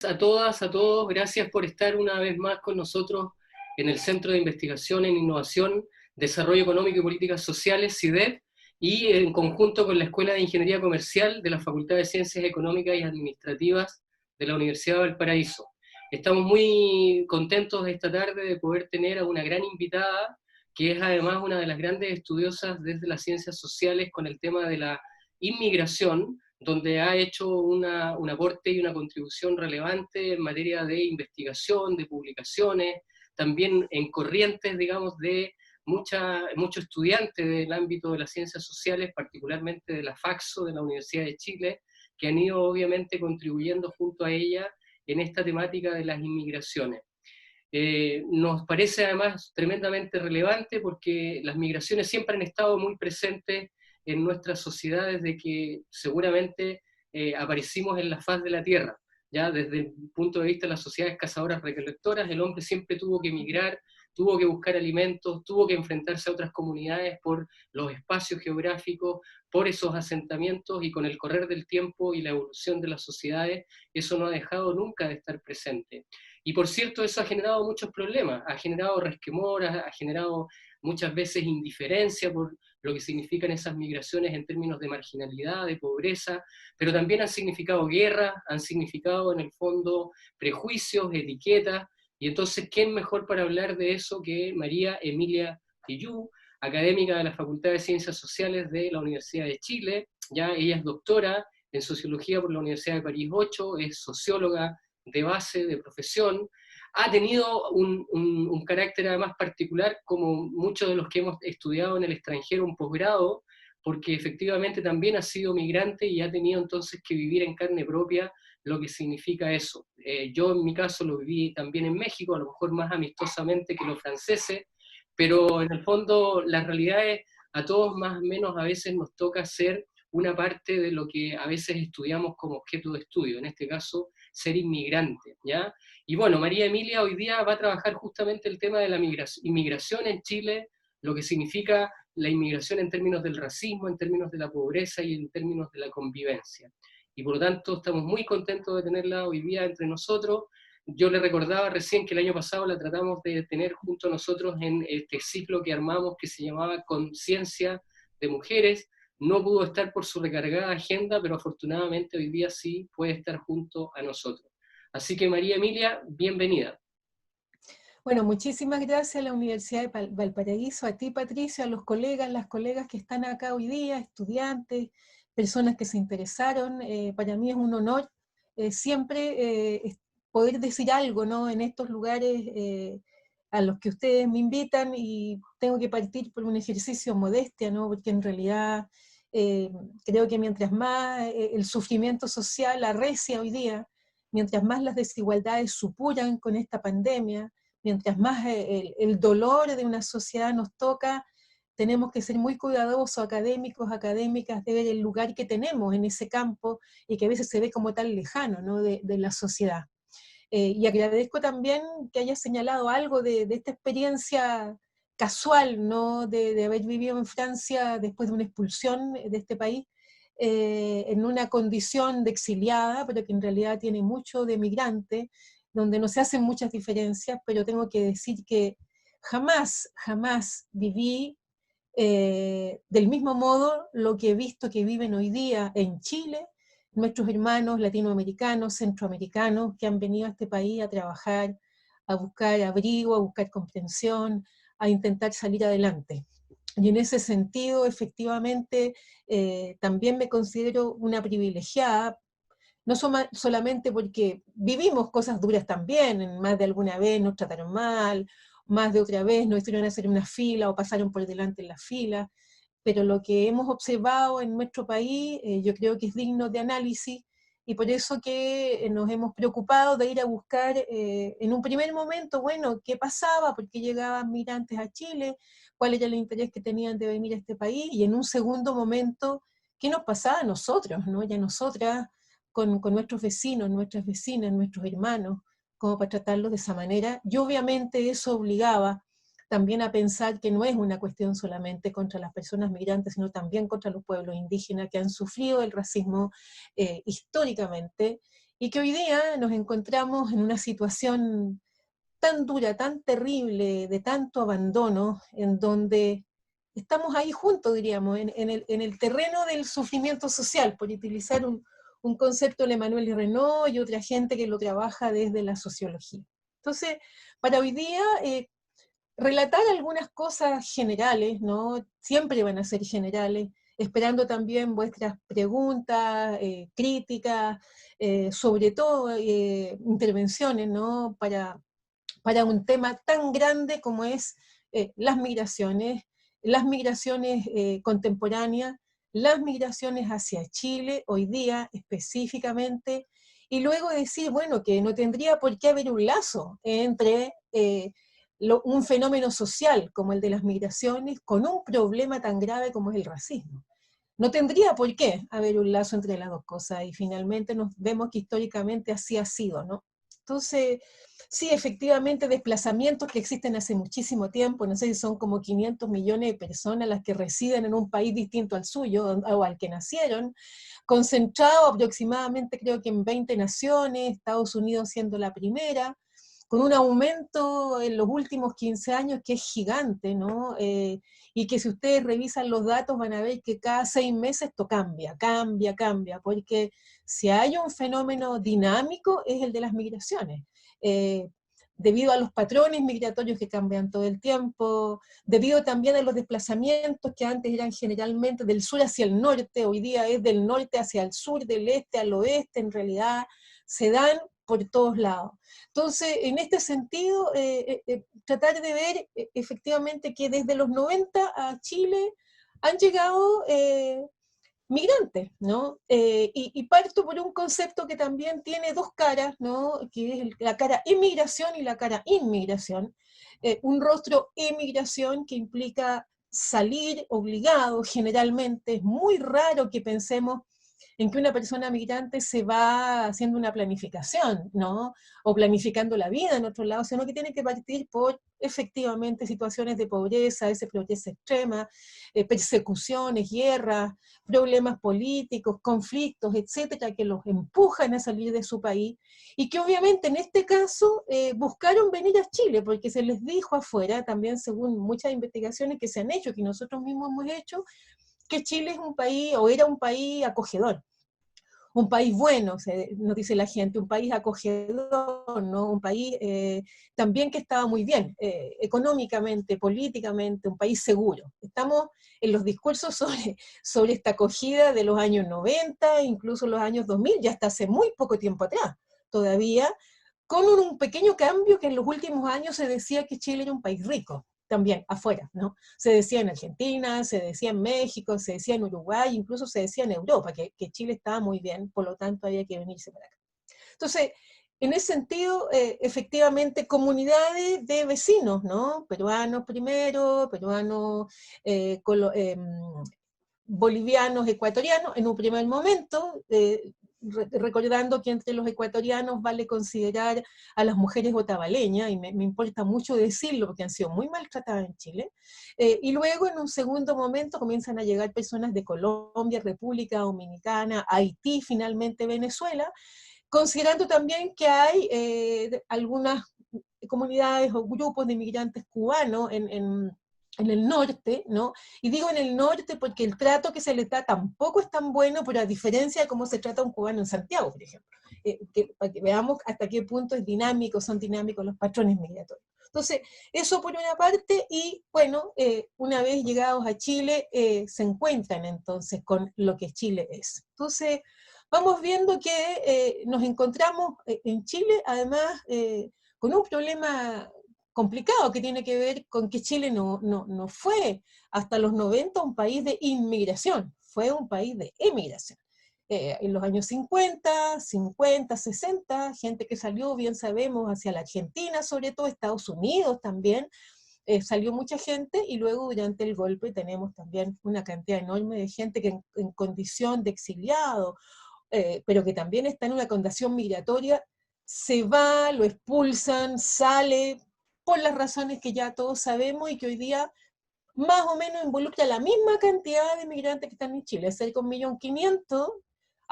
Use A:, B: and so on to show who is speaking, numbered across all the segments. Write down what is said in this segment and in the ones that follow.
A: a todas, a todos. Gracias por estar una vez más con nosotros en el Centro de Investigación en Innovación, Desarrollo Económico y Políticas Sociales, CIDEP, y en conjunto con la Escuela de Ingeniería Comercial de la Facultad de Ciencias Económicas y Administrativas de la Universidad de Valparaíso. Estamos muy contentos esta tarde de poder tener a una gran invitada, que es además una de las grandes estudiosas desde las ciencias sociales con el tema de la inmigración, donde ha hecho un aporte y una contribución relevante en materia de investigación, de publicaciones, también en corrientes, digamos, de muchos estudiantes del ámbito de las ciencias sociales, particularmente de la FAXO, de la Universidad de Chile, que han ido obviamente contribuyendo junto a ella en esta temática de las inmigraciones. Nos parece además tremendamente relevante porque las migraciones siempre han estado muy presentes en nuestras sociedades, de que seguramente aparecimos en la faz de la tierra. Ya desde el punto de vista de las sociedades cazadoras-recolectoras, el hombre siempre tuvo que migrar, tuvo que buscar alimentos, tuvo que enfrentarse a otras comunidades por los espacios geográficos, por esos asentamientos, y con el correr del tiempo y la evolución de las sociedades, eso no ha dejado nunca de estar presente. Y por cierto, eso ha generado muchos problemas, ha generado resquemoras, ha generado muchas veces indiferencia por lo que significan esas migraciones en términos de marginalidad, de pobreza, pero también han significado guerra, han significado en el fondo prejuicios, etiquetas, y entonces, ¿quién mejor para hablar de eso que María Emilia Tillú, académica de la Facultad de Ciencias Sociales de la Universidad de Chile? Ya ella es doctora en Sociología por la Universidad de París 8, es socióloga de base, de profesión, ha tenido un carácter además particular, como muchos de los que hemos estudiado en el extranjero, un posgrado, porque efectivamente también ha sido migrante y ha tenido entonces que vivir en carne propia lo que significa eso. Yo en mi caso lo viví también en México, a lo mejor más amistosamente que los franceses, pero en el fondo las realidades a todos más o menos a veces nos toca ser una parte de lo que a veces estudiamos como objeto de estudio, en este caso ser inmigrante, ¿ya? Y bueno, María Emilia hoy día va a trabajar justamente el tema de la inmigración en Chile, lo que significa la inmigración en términos del racismo, en términos de la pobreza y en términos de la convivencia. Y por lo tanto estamos muy contentos de tenerla hoy día entre nosotros. Yo le recordaba recién que el año pasado la tratamos de tener junto a nosotros en este ciclo que armamos que se llamaba Conciencia de Mujeres. No pudo estar por su recargada agenda, pero afortunadamente hoy día sí puede estar junto a nosotros. Así que María Emilia, bienvenida.
B: Bueno, muchísimas gracias a la Universidad de Valparaíso, a ti Patricio, a los colegas, las colegas que están acá hoy día, estudiantes, personas que se interesaron. Para mí es un honor siempre poder decir algo, ¿no?, en estos lugares a los que ustedes me invitan, y tengo que partir por un ejercicio de modestia, ¿no?, porque en realidad creo que mientras más el sufrimiento social arrecia hoy día, mientras más las desigualdades supuran con esta pandemia, mientras más el dolor de una sociedad nos toca, tenemos que ser muy cuidadosos, académicos, académicas, de ver el lugar que tenemos en ese campo y que a veces se ve como tan lejano, ¿no?, de la sociedad. Y agradezco también que haya señalado algo de esta experiencia casual, ¿no?, de haber vivido en Francia después de una expulsión de este país, en una condición de exiliada, pero que en realidad tiene mucho de migrante, donde no se hacen muchas diferencias, pero tengo que decir que jamás, jamás viví del mismo modo lo que he visto que viven hoy día en Chile nuestros hermanos latinoamericanos, centroamericanos, que han venido a este país a trabajar, a buscar abrigo, a buscar comprensión, a intentar salir adelante. Y en ese sentido, efectivamente, también me considero una privilegiada, no solamente porque vivimos cosas duras también, más de alguna vez nos trataron mal, más de otra vez nos hicieron hacer una fila o pasaron por delante en la fila, pero lo que hemos observado en nuestro país yo creo que es digno de análisis, y por eso que nos hemos preocupado de ir a buscar en un primer momento, bueno, qué pasaba, por qué llegaban migrantes a Chile, cuál era el interés que tenían de venir a este país, y en un segundo momento, qué nos pasaba a nosotros, ¿no?, y a nosotras, con nuestros vecinos, nuestras vecinas, nuestros hermanos, como para tratarlos de esa manera. Y obviamente eso obligaba también a pensar que no es una cuestión solamente contra las personas migrantes, sino también contra los pueblos indígenas que han sufrido el racismo históricamente, y que hoy día nos encontramos en una situación tan dura, tan terrible, de tanto abandono, en donde estamos ahí juntos, diríamos, en el terreno del sufrimiento social, por utilizar un concepto de Emmanuel Renaud y otra gente que lo trabaja desde la sociología. Entonces, para hoy día, relatar algunas cosas generales, ¿no? Siempre van a ser generales, esperando también vuestras preguntas, críticas, sobre todo intervenciones, ¿no? Para un tema tan grande como es las migraciones contemporáneas, las migraciones hacia Chile, hoy día específicamente, y luego decir, bueno, que no tendría por qué haber un lazo entre un fenómeno social como el de las migraciones con un problema tan grave como es el racismo. No tendría por qué haber un lazo entre las dos cosas, y finalmente nos vemos que históricamente así ha sido, ¿no? Entonces, sí, efectivamente, desplazamientos que existen hace muchísimo tiempo, no sé si son como 500 millones de personas las que residen en un país distinto al suyo, o al que nacieron, concentrado aproximadamente creo que en 20 naciones, Estados Unidos siendo la primera, con un aumento en los últimos 15 años que es gigante, ¿no? Y que si ustedes revisan los datos van a ver que cada 6 meses esto cambia, cambia, cambia, porque si hay un fenómeno dinámico es el de las migraciones. Eh, Debido a los patrones migratorios que cambian todo el tiempo, debido también a los desplazamientos que antes eran generalmente del sur hacia el norte, hoy día es del norte hacia el sur, del este al oeste, en realidad se dan por todos lados. Entonces, en este sentido, tratar de ver efectivamente que desde los 90 a Chile han llegado migrantes, ¿no? Y parto por un concepto que también tiene dos caras, ¿no? Que es la cara emigración y la cara inmigración. Un rostro emigración que implica salir obligado, generalmente es muy raro que pensemos en que una persona migrante se va haciendo una planificación, ¿no? O planificando la vida en otro lado, sino que tiene que partir por efectivamente situaciones de pobreza, esa pobreza extrema, persecuciones, guerras, problemas políticos, conflictos, etcétera, que los empujan a salir de su país, y que obviamente en este caso buscaron venir a Chile, porque se les dijo afuera, también según muchas investigaciones que se han hecho, que nosotros mismos hemos hecho, que Chile es un país, o era un país acogedor, un país bueno, nos dice la gente, un país acogedor, ¿no? Un país también que estaba muy bien, económicamente, políticamente, un país seguro. Estamos en los discursos sobre esta acogida de los años 90, incluso los años 2000, ya hasta hace muy poco tiempo atrás, todavía, con un pequeño cambio que en los últimos años se decía que Chile era un país rico, también afuera, ¿no? Se decía en Argentina, se decía en México, se decía en Uruguay, incluso se decía en Europa, que Chile estaba muy bien, por lo tanto había que venirse para acá. Entonces, en ese sentido, efectivamente, comunidades de vecinos, ¿no? Peruanos primero, peruanos, bolivianos, ecuatorianos, en un primer momento, recordando que entre los ecuatorianos vale considerar a las mujeres otavaleñas, y me importa mucho decirlo porque han sido muy maltratadas en Chile, y luego en un segundo momento comienzan a llegar personas de Colombia, República Dominicana, Haití, finalmente Venezuela, considerando también que hay algunas comunidades o grupos de inmigrantes cubanos en el norte, ¿no? Y digo en el norte porque el trato que se les da tampoco es tan bueno, pero a diferencia de cómo se trata a un cubano en Santiago, por ejemplo, para que veamos hasta qué punto son dinámicos los patrones migratorios. Entonces, eso por una parte, y bueno, una vez llegados a Chile, se encuentran entonces con lo que Chile es. Entonces, vamos viendo que nos encontramos en Chile, además, con un problema complicado que tiene que ver con que Chile no fue hasta los 90 un país de inmigración, fue un país de emigración. En los años 50, 60, gente que salió, bien sabemos, hacia la Argentina, sobre todo Estados Unidos también, salió mucha gente, y luego durante el golpe tenemos también una cantidad enorme de gente que en condición de exiliado, pero que también está en una condición migratoria, se va, lo expulsan, sale, por las razones que ya todos sabemos y que hoy día más o menos involucra la misma cantidad de migrantes que están en Chile, cerca de 1.500.000,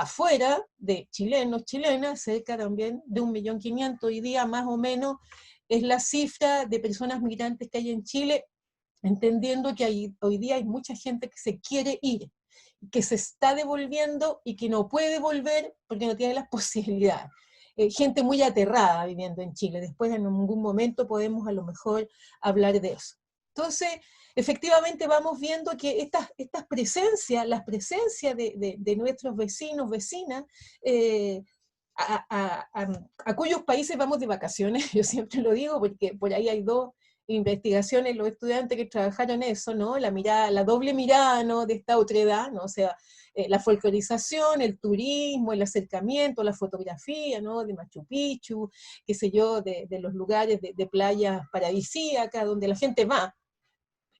B: afuera de chilenos, chilenas, cerca también de 1.500.000 hoy día más o menos, es la cifra de personas migrantes que hay en Chile, entendiendo que hoy día hay mucha gente que se quiere ir, que se está devolviendo y que no puede volver porque no tiene las posibilidades. Gente muy aterrada viviendo en Chile. Después en algún momento podemos a lo mejor hablar de eso. Entonces, efectivamente vamos viendo que estas presencias, las presencias de nuestros vecinos, vecinas, a cuyos países vamos de vacaciones, yo siempre lo digo, porque por ahí hay dos investigaciones, los estudiantes que trabajaron eso, ¿no? La mirada, la doble mirada, ¿no? De esta otredad, ¿no? O sea, la folclorización, el turismo, el acercamiento, la fotografía, ¿no? De Machu Picchu, qué sé yo, de los lugares de playas paradisíacas, donde la gente va,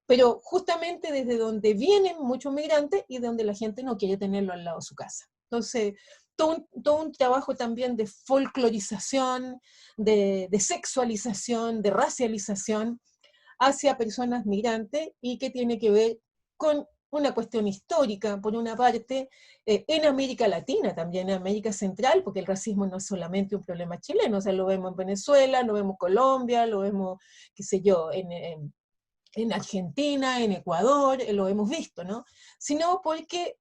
B: pero justamente desde donde vienen muchos migrantes y donde la gente no quiere tenerlo al lado de su casa. Entonces, todo un trabajo también de folclorización, de sexualización, de racialización hacia personas migrantes y que tiene que ver con una cuestión histórica, por una parte, en América Latina, también en América Central, porque el racismo no es solamente un problema chileno, o sea, lo vemos en Venezuela, lo vemos en Colombia, lo vemos, qué sé yo, en Argentina, en Ecuador, lo hemos visto, ¿no? Sino porque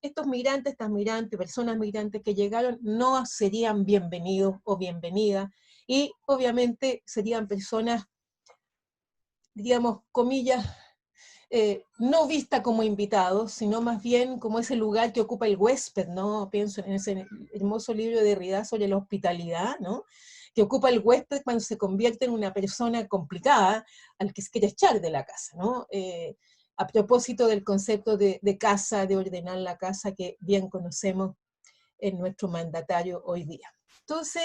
B: estos migrantes, estas migrantes, personas migrantes que llegaron no serían bienvenidos o bienvenidas, y obviamente serían personas, digamos, comillas, no vista como invitados, sino más bien como ese lugar que ocupa el huésped, ¿no? Pienso en ese hermoso libro de Derrida sobre la hospitalidad, ¿no? Que ocupa el huésped cuando se convierte en una persona complicada al que se quiere echar de la casa, ¿no? A propósito del concepto de casa, de ordenar la casa que bien conocemos en nuestro mandatario hoy día. Entonces,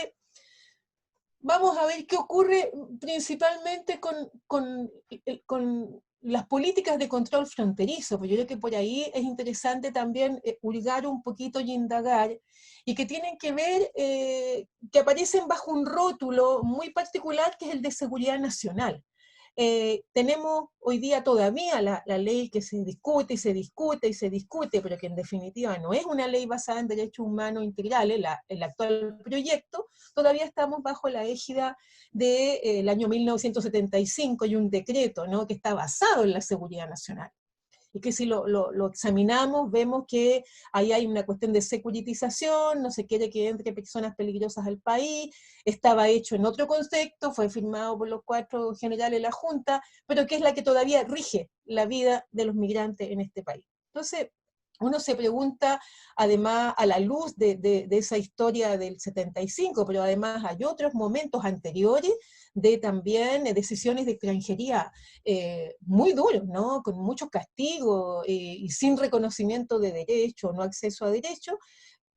B: vamos a ver qué ocurre principalmente con las políticas de control fronterizo, porque yo creo que por ahí es interesante también hurgar un poquito y indagar, y que tienen que ver, que aparecen bajo un rótulo muy particular que es el de seguridad nacional. Tenemos hoy día todavía la ley que se discute y se discute y se discute, pero que en definitiva no es una ley basada en derechos humanos integrales, el actual proyecto. Todavía estamos bajo la égida del año 1975 y un decreto, ¿no? Que está basado en la seguridad nacional. Y que si lo examinamos, vemos que ahí hay una cuestión de securitización, no se quiere que entre personas peligrosas al país, estaba hecho en otro concepto, fue firmado por los 4 generales de la Junta, pero que es la que todavía rige la vida de los migrantes en este país. Entonces, uno se pregunta, además, a la luz de esa historia del 75, pero además hay otros momentos anteriores de también decisiones de extranjería muy duros, ¿no? Con muchos castigos y sin reconocimiento de derecho, no acceso a derecho.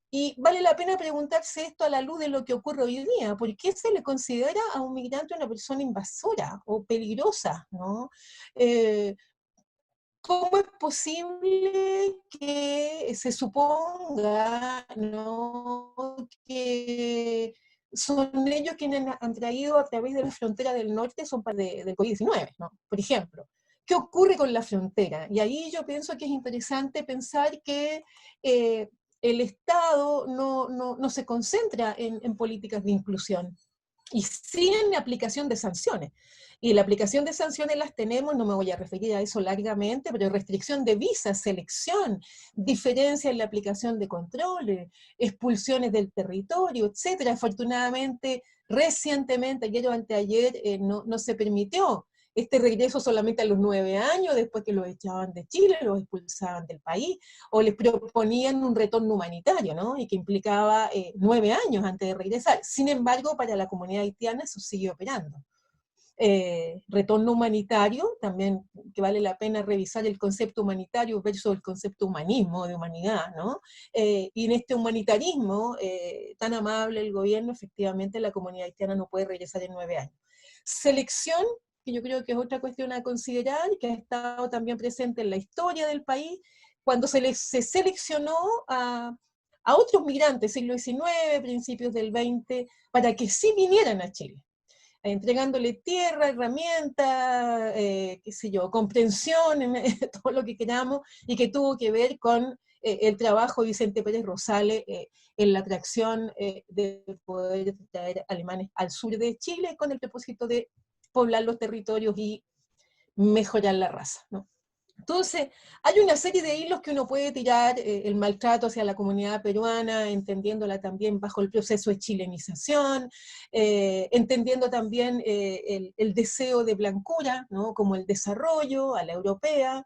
B: Y vale la pena preguntarse esto a la luz de lo que ocurre hoy día. ¿Por qué se le considera a un migrante una persona invasora o peligrosa, ¿no? ¿Cómo es posible que se suponga, ¿no? Que son ellos quienes han traído a través de la frontera del norte son del COVID-19, ¿no? Por ejemplo, ¿qué ocurre con la frontera? Y ahí yo pienso que es interesante pensar que el Estado no se concentra en políticas de inclusión, y sí en la aplicación de sanciones. Y la aplicación de sanciones las tenemos, no me voy a referir a eso largamente, pero restricción de visas, selección, diferencia en la aplicación de controles, expulsiones del territorio, etcétera. Afortunadamente, recientemente, ayer o anteayer, no se permitió este regreso solamente a los 9 años, después que los echaban de Chile, los expulsaban del país, o les proponían un retorno humanitario, ¿no? Y que implicaba 9 años antes de regresar. Sin embargo, para la comunidad haitiana eso sigue operando. Retorno humanitario, también que vale la pena revisar el concepto humanitario versus el concepto humanismo, de humanidad, ¿no? Y en este humanitarismo tan amable el gobierno, efectivamente la comunidad haitiana no puede regresar en 9 años. Selección, que yo creo que es otra cuestión a considerar, que ha estado también presente en la historia del país, cuando se seleccionó a otros migrantes, siglo XIX, principios del XX, para que sí vinieran a Chile, entregándole tierra, herramientas, qué sé yo, comprensión, todo lo que queramos, y que tuvo que ver con el trabajo de Vicente Pérez Rosales en la atracción de poder traer alemanes al sur de Chile con el propósito de poblar los territorios y mejorar la raza, ¿no? Entonces, hay una serie de hilos que uno puede tirar, el maltrato hacia la comunidad peruana, entendiéndola también bajo el proceso de chilenización, entendiendo también el deseo de blancura, ¿no? Como el desarrollo a la europea,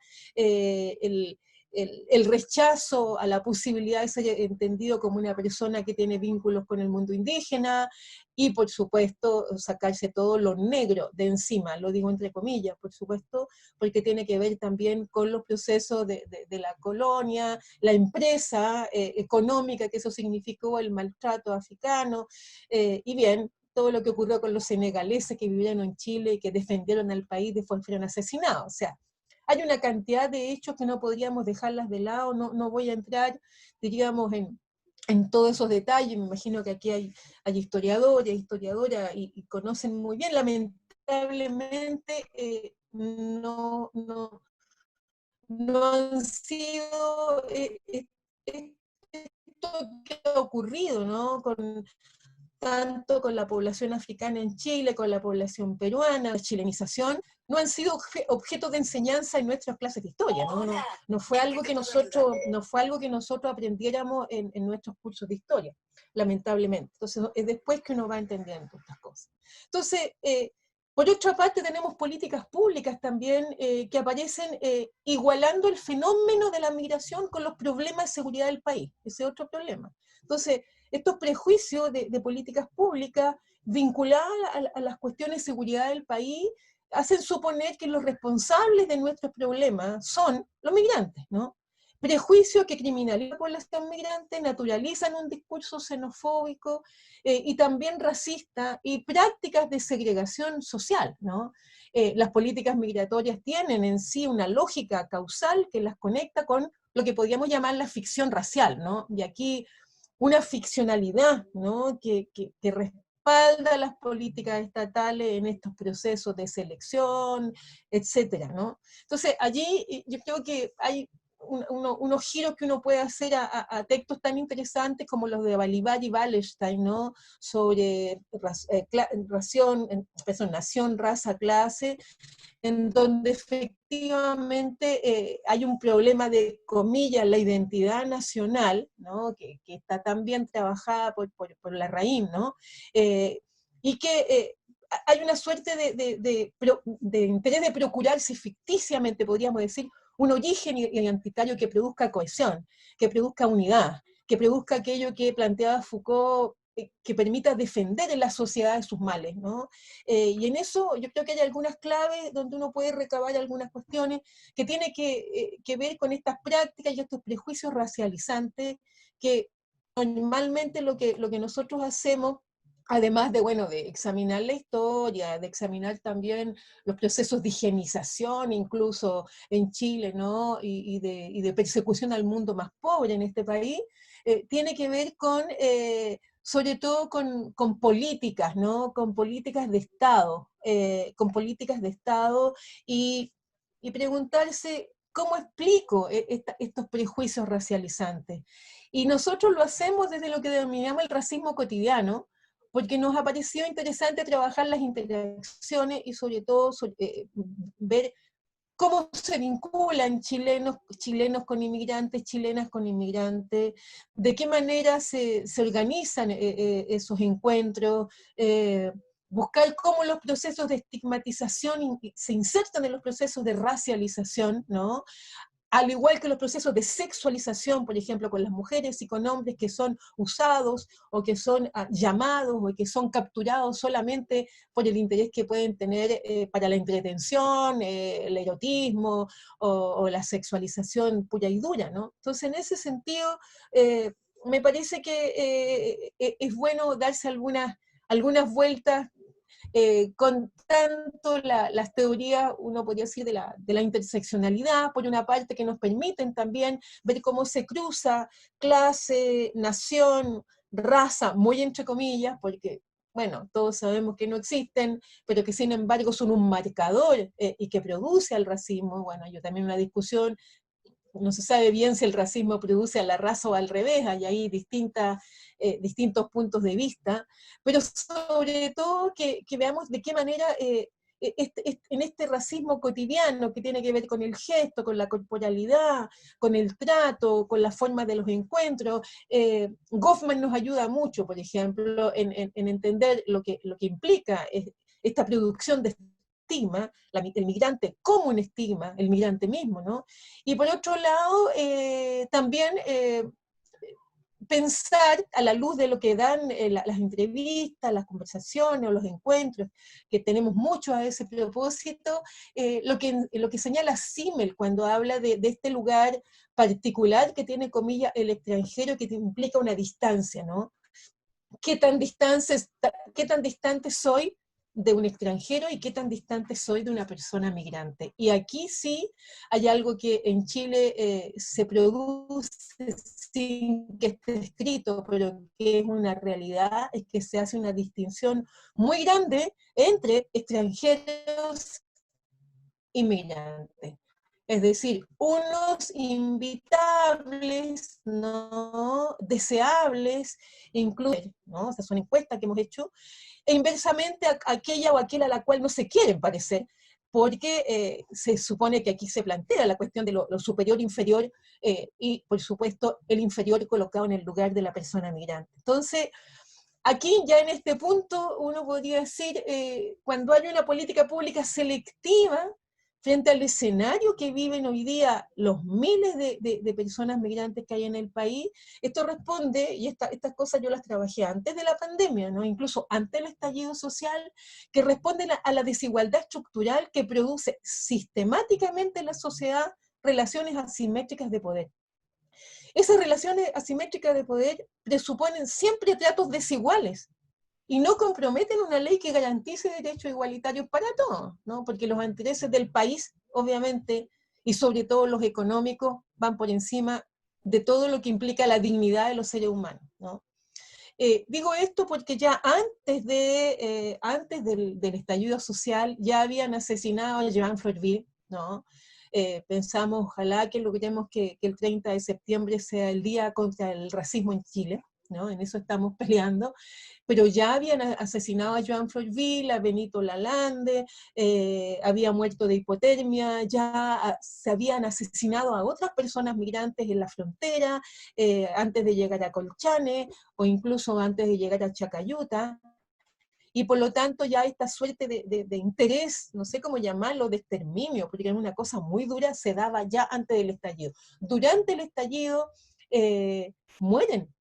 B: el rechazo a la posibilidad de ser entendido como una persona que tiene vínculos con el mundo indígena, y por supuesto sacarse todo lo negro de encima, lo digo entre comillas, por supuesto, porque tiene que ver también con los procesos de la colonia, la empresa económica que eso significó, el maltrato africano, y bien, todo lo que ocurrió con los senegaleses que vivieron en Chile y que defendieron al país después fueron asesinados. O sea, hay una cantidad de hechos que no podríamos dejarlas de lado, no voy a entrar, diríamos, en todos esos detalles. Me imagino que aquí hay historiadores, historiadoras, y conocen muy bien. Lamentablemente no han sido esto que ha ocurrido, ¿no? Tanto con la población africana en Chile, con la población peruana, la chilenización, no han sido objeto de enseñanza en nuestras clases de historia, no fue algo que nosotros aprendiéramos en nuestros cursos de historia, lamentablemente. Entonces, es después que uno va entendiendo estas cosas. Entonces, por otra parte, tenemos políticas públicas también que aparecen igualando el fenómeno de la migración con los problemas de seguridad del país. Ese es otro problema. Entonces, estos prejuicios de políticas públicas vinculadas a las cuestiones de seguridad del país hacen suponer que los responsables de nuestros problemas son los migrantes, ¿no? Prejuicios que criminalizan a la población migrante, naturalizan un discurso xenofóbico y también racista, y prácticas de segregación social, ¿no? Las políticas migratorias tienen en sí una lógica causal que las conecta con lo que podríamos llamar la ficción racial, ¿no? Y aquí una ficcionalidad, ¿no? que respalda las políticas estatales en estos procesos de selección, etcétera, ¿no? Entonces, allí yo creo que hay unos giros que uno puede hacer a textos tan interesantes como los de Balibar y Wallerstein, ¿no? Sobre nación, raza, clase, en donde efectivamente hay un problema de, comillas, la identidad nacional, ¿no? que está tan bien trabajada por la raíz, ¿no? Y que hay una suerte de interés de procurarse ficticiamente, podríamos decir, un origen identitario que produzca cohesión, que produzca unidad, que produzca aquello que planteaba Foucault, que permita defender en la sociedad de sus males, ¿no? Y en eso yo creo que hay algunas claves donde uno puede recabar algunas cuestiones que tienen que ver con estas prácticas y estos prejuicios racializantes que normalmente lo que nosotros hacemos, además de, bueno, de examinar la historia, de examinar también los procesos de higienización, incluso en Chile, ¿no? Y de persecución al mundo más pobre en este país, tiene que ver con sobre todo con políticas, ¿no? Con políticas de Estado, y, y preguntarse cómo explico estos prejuicios racializantes. Y nosotros lo hacemos desde lo que denominamos el racismo cotidiano, porque nos ha parecido interesante trabajar las interacciones y sobre todo ver cómo se vinculan chilenos con inmigrantes, chilenas con inmigrantes, de qué manera se organizan esos encuentros, buscar cómo los procesos de estigmatización se insertan en los procesos de racialización, ¿no? Al igual que los procesos de sexualización, por ejemplo, con las mujeres y con hombres que son usados o que son llamados o que son capturados solamente por el interés que pueden tener para la entretención, el erotismo o la sexualización pura y dura, ¿no? Entonces, en ese sentido, me parece que es bueno darse algunas vueltas con tanto las teorías, uno podría decir, de la interseccionalidad, por una parte, que nos permiten también ver cómo se cruza clase, nación, raza, muy entre comillas, porque, bueno, todos sabemos que no existen, pero que sin embargo son un marcador y que produce el racismo. Bueno, yo también una discusión no se sabe bien si el racismo produce a la raza o al revés, hay ahí distintos puntos de vista, pero sobre todo que veamos de qué manera en este racismo cotidiano que tiene que ver con el gesto, con la corporalidad, con el trato, con la forma de los encuentros. Goffman nos ayuda mucho, por ejemplo, en entender lo que implica esta producción de estigma, el migrante como un estigma, el migrante mismo, ¿no? Y por otro lado, también pensar a la luz de lo que dan las entrevistas, las conversaciones o los encuentros, que tenemos muchos a ese propósito, lo que señala Simmel cuando habla de este lugar particular que tiene, comillas, el extranjero, que implica una distancia, ¿no? ¿Qué tan distante soy de un extranjero y qué tan distante soy de una persona migrante? Y aquí sí hay algo que en Chile se produce sin que esté escrito, pero que es una realidad, es que se hace una distinción muy grande entre extranjeros y migrantes. Es decir, unos invitables, no deseables, incluso, ¿no? Esas son encuestas que hemos hecho, e inversamente aquella o aquel a la cual no se quieren parecer, porque se supone que aquí se plantea la cuestión de lo superior, inferior, y por supuesto el inferior colocado en el lugar de la persona migrante. Entonces, aquí ya en este punto uno podría decir, cuando hay una política pública selectiva frente al escenario que viven hoy día los miles de personas migrantes que hay en el país, esto responde, y estas cosas yo las trabajé antes de la pandemia, ¿no? Incluso antes del estallido social, que responden a la desigualdad estructural que produce sistemáticamente en la sociedad relaciones asimétricas de poder. Esas relaciones asimétricas de poder presuponen siempre tratos desiguales y no comprometen una ley que garantice derechos igualitarios para todos, ¿no? Porque los intereses del país, obviamente, y sobre todo los económicos, van por encima de todo lo que implica la dignidad de los seres humanos, ¿no? Digo esto porque ya antes del estallido social ya habían asesinado a Joan Florville, ¿no? Pensamos, ojalá que logremos que el 30 de septiembre sea el día contra el racismo en Chile, ¿no? En eso estamos peleando, pero ya habían asesinado a Joan Florville, a Benito Lalande, había muerto de hipotermia, ya se habían asesinado a otras personas migrantes en la frontera, antes de llegar a Colchane, o incluso antes de llegar a Chacayuta, y por lo tanto ya esta suerte de interés, no sé cómo llamarlo, de exterminio, porque es una cosa muy dura, se daba ya antes del estallido. Durante el estallido mueren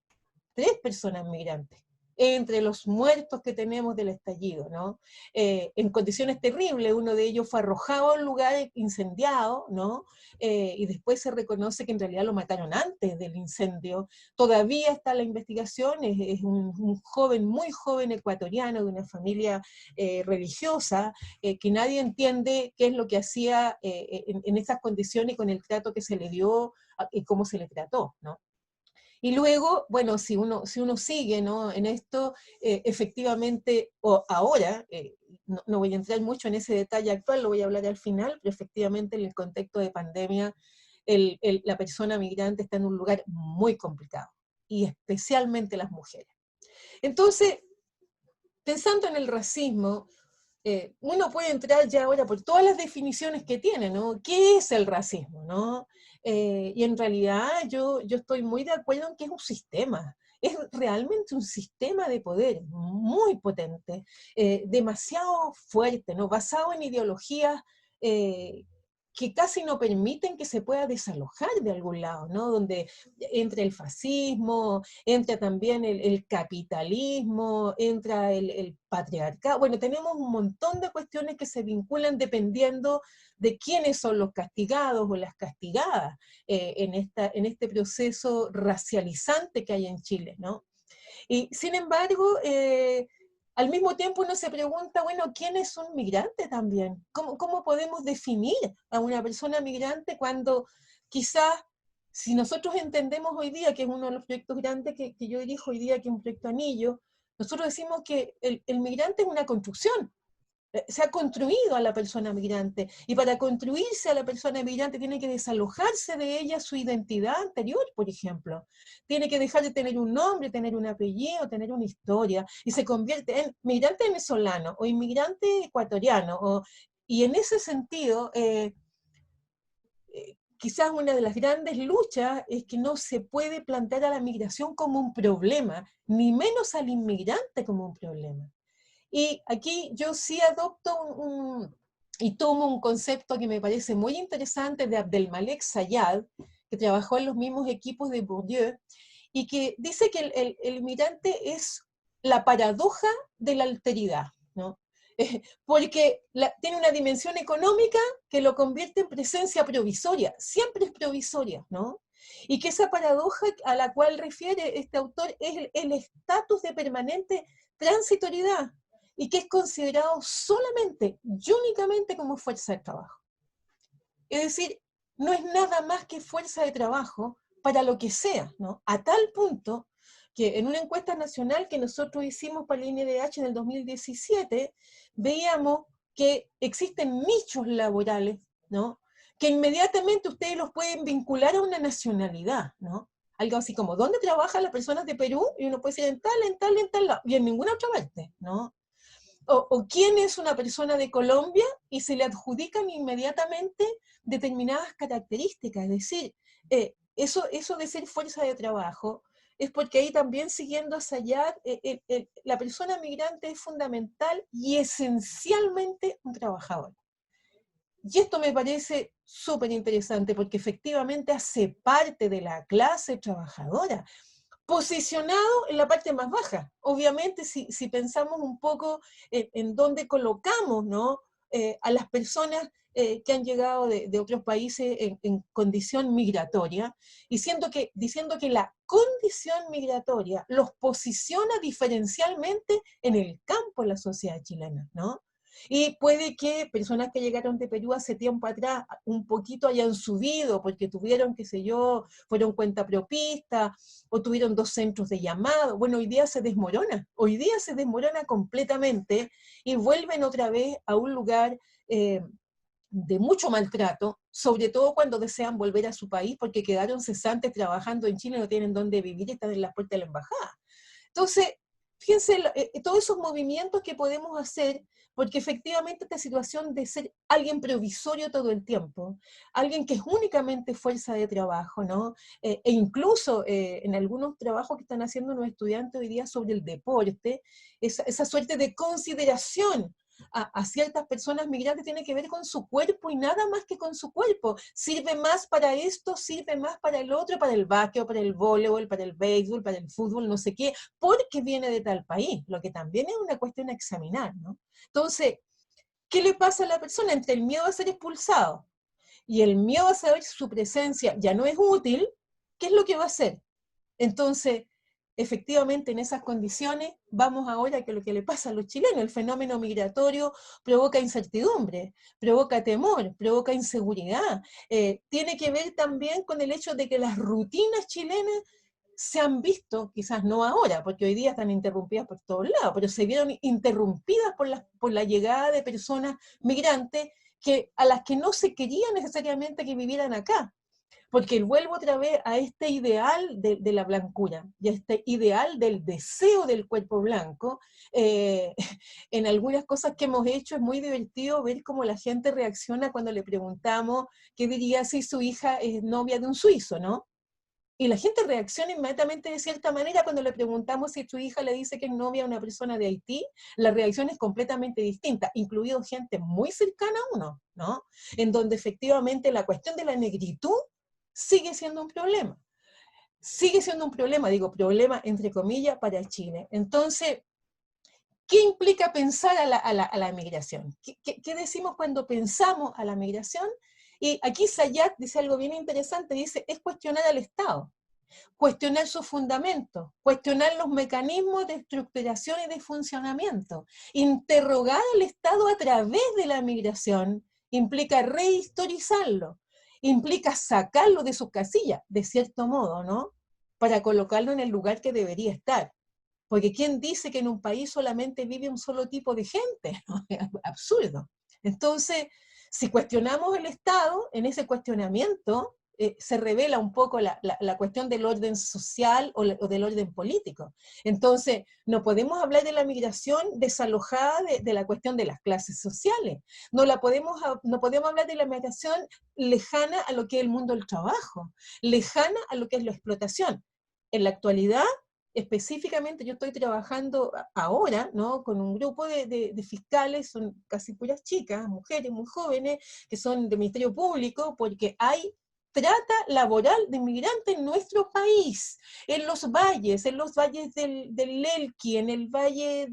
B: 3 personas migrantes, entre los muertos que tenemos del estallido, ¿no? En condiciones terribles, uno de ellos fue arrojado a un lugar incendiado, ¿no? Y después se reconoce que en realidad lo mataron antes del incendio. Todavía está la investigación, es un joven, muy joven ecuatoriano, de una familia religiosa, que nadie entiende qué es lo que hacía en esas condiciones y con el trato que se le dio y cómo se le trató, ¿no? Y luego, bueno, si uno sigue, ¿no? En esto, efectivamente, o ahora, no voy a entrar mucho en ese detalle actual, lo voy a hablar al final, pero efectivamente en el contexto de pandemia, la persona migrante está en un lugar muy complicado, y especialmente las mujeres. Entonces, pensando en el racismo, uno puede entrar ya ahora por todas las definiciones que tiene, ¿no? ¿Qué es el racismo, no? Y en realidad yo estoy muy de acuerdo en que es un sistema, es realmente un sistema de poder muy potente, demasiado fuerte, ¿no? Basado en ideologías eh, que casi no permiten que se pueda desalojar de algún lado, ¿no? Donde entra el fascismo, entra también el capitalismo, entra el patriarcado. Bueno, tenemos un montón de cuestiones que se vinculan dependiendo de quiénes son los castigados o las castigadas en este proceso racializante que hay en Chile, ¿no? Y sin embargo, al mismo tiempo uno se pregunta, bueno, ¿quién es un migrante también? ¿Cómo podemos definir a una persona migrante cuando quizás, si nosotros entendemos hoy día, que es uno de los proyectos grandes que yo dirijo hoy día, que es un proyecto anillo, nosotros decimos que el migrante es una construcción, Se ha construido a la persona migrante, y para construirse a la persona migrante tiene que desalojarse de ella su identidad anterior, por ejemplo. Tiene que dejar de tener un nombre, tener un apellido, tener una historia, y se convierte en migrante venezolano o inmigrante ecuatoriano. Y en ese sentido, quizás una de las grandes luchas es que no se puede plantear a la migración como un problema, ni menos al inmigrante como un problema. Y aquí yo sí adopto y tomo un concepto que me parece muy interesante de Abdelmalek Sayad, que trabajó en los mismos equipos de Bourdieu, y que dice que el inmigrante es la paradoja de la alteridad, ¿no? Porque tiene una dimensión económica que lo convierte en presencia provisoria, siempre es provisoria, ¿no? Y que esa paradoja a la cual refiere este autor es el estatus de permanente transitoriedad, y que es considerado solamente y únicamente como fuerza de trabajo. Es decir, no es nada más que fuerza de trabajo para lo que sea, ¿no? A tal punto que en una encuesta nacional que nosotros hicimos para el INDH en el 2017, veíamos que existen nichos laborales, ¿no? Que inmediatamente ustedes los pueden vincular a una nacionalidad, ¿no? Algo así como, ¿dónde trabajan las personas de Perú? Y uno puede decir en tal, en tal, en tal lado, y en ninguna otra parte, ¿no? O quién es una persona de Colombia y se le adjudican inmediatamente determinadas características. Es decir, eso de ser fuerza de trabajo es porque ahí también, siguiendo a Sayad, la persona migrante es fundamental y esencialmente un trabajador. Y esto me parece súper interesante porque efectivamente hace parte de la clase trabajadora, posicionado en la parte más baja. Obviamente, si pensamos un poco en dónde colocamos, ¿no? A las personas que han llegado de otros países en condición migratoria, diciendo que la condición migratoria los posiciona diferencialmente en el campo de la sociedad chilena, ¿no? Y puede que personas que llegaron de Perú hace tiempo atrás un poquito hayan subido porque tuvieron, qué sé yo, fueron cuentapropistas o tuvieron 2 centros de llamado. Bueno, hoy día se desmorona completamente y vuelven otra vez a un lugar de mucho maltrato, sobre todo cuando desean volver a su país porque quedaron cesantes trabajando en Chile, no tienen dónde vivir y están en las puertas de la embajada. Entonces, fíjense, todos esos movimientos que podemos hacer, porque efectivamente esta situación de ser alguien provisorio todo el tiempo, alguien que es únicamente fuerza de trabajo, ¿no? E incluso en algunos trabajos que están haciendo los estudiantes hoy día sobre el deporte, esa suerte de consideración a ciertas personas migrantes tiene que ver con su cuerpo y nada más que con su cuerpo. Sirve más para esto, sirve más para el otro, para el básquet, para el voleibol, para el béisbol, para el fútbol, no sé qué, porque viene de tal país, lo que también es una cuestión a examinar, ¿no? Entonces, ¿qué le pasa a la persona entre el miedo a ser expulsado y el miedo a saber si su presencia ya no es útil? ¿Qué es lo que va a hacer? Entonces, efectivamente, en esas condiciones, vamos ahora a que lo que le pasa a los chilenos, el fenómeno migratorio provoca incertidumbre, provoca temor, provoca inseguridad. Tiene que ver también con el hecho de que las rutinas chilenas se han visto, quizás no ahora, porque hoy día están interrumpidas por todos lados, pero se vieron interrumpidas por la llegada de personas migrantes a las que no se quería necesariamente que vivieran acá. Porque vuelvo otra vez a este ideal de la blancura y a este ideal del deseo del cuerpo blanco. Eh, en algunas cosas que hemos hecho es muy divertido ver cómo la gente reacciona cuando le preguntamos qué diría si su hija es novia de un suizo, ¿no? Y la gente reacciona inmediatamente de cierta manera cuando le preguntamos si su hija le dice que es novia de una persona de Haití. La reacción es completamente distinta, incluido gente muy cercana a uno, ¿no? En donde efectivamente la cuestión de la negritud sigue siendo un problema. Sigue siendo un problema, digo problema entre comillas, para Chile. Entonces, ¿qué implica pensar a la migración? ¿Qué decimos cuando pensamos a la migración? Y aquí Sayat dice algo bien interesante, dice, es cuestionar al Estado, cuestionar sus fundamentos, cuestionar los mecanismos de estructuración y de funcionamiento. Interrogar al Estado a través de la migración implica rehistorizarlo, implica sacarlo de sus casillas, de cierto modo, ¿no? Para colocarlo en el lugar que debería estar. Porque ¿quién dice que en un país solamente vive un solo tipo de gente? ¿No? Es absurdo. Entonces, si cuestionamos el Estado, en ese cuestionamiento se revela un poco la cuestión del orden social o del orden político. Entonces, no podemos hablar de la migración desalojada de la cuestión de las clases sociales. No podemos hablar de la migración lejana a lo que es el mundo del trabajo, lejana a lo que es la explotación. En la actualidad, específicamente yo estoy trabajando ahora, ¿no?, con un grupo de fiscales, son casi puras chicas, mujeres muy jóvenes, que son del Ministerio Público, porque hay trata laboral de migrantes en nuestro país, en los valles del Elqui, en el valle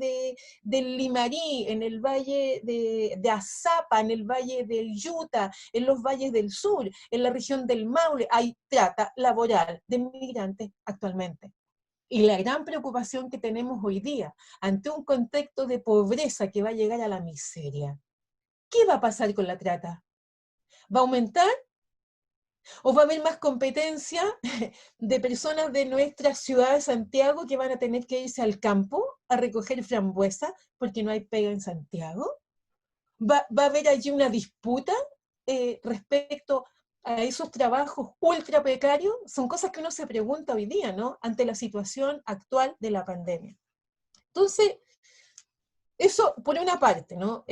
B: del Limarí, en el valle de Azapa, en el valle del Yuta, en los valles del sur, en la región del Maule, hay trata laboral de migrantes actualmente. Y la gran preocupación que tenemos hoy día, ante un contexto de pobreza que va a llegar a la miseria, ¿qué va a pasar con la trata? ¿Va a aumentar? ¿O va a haber más competencia de personas de nuestra ciudad de Santiago que van a tener que irse al campo a recoger frambuesa porque no hay pega en Santiago? ¿Va a haber allí una disputa respecto a esos trabajos ultra precarios? Son cosas que uno se pregunta hoy día, ¿no?, ante la situación actual de la pandemia. Entonces, eso por una parte, ¿no?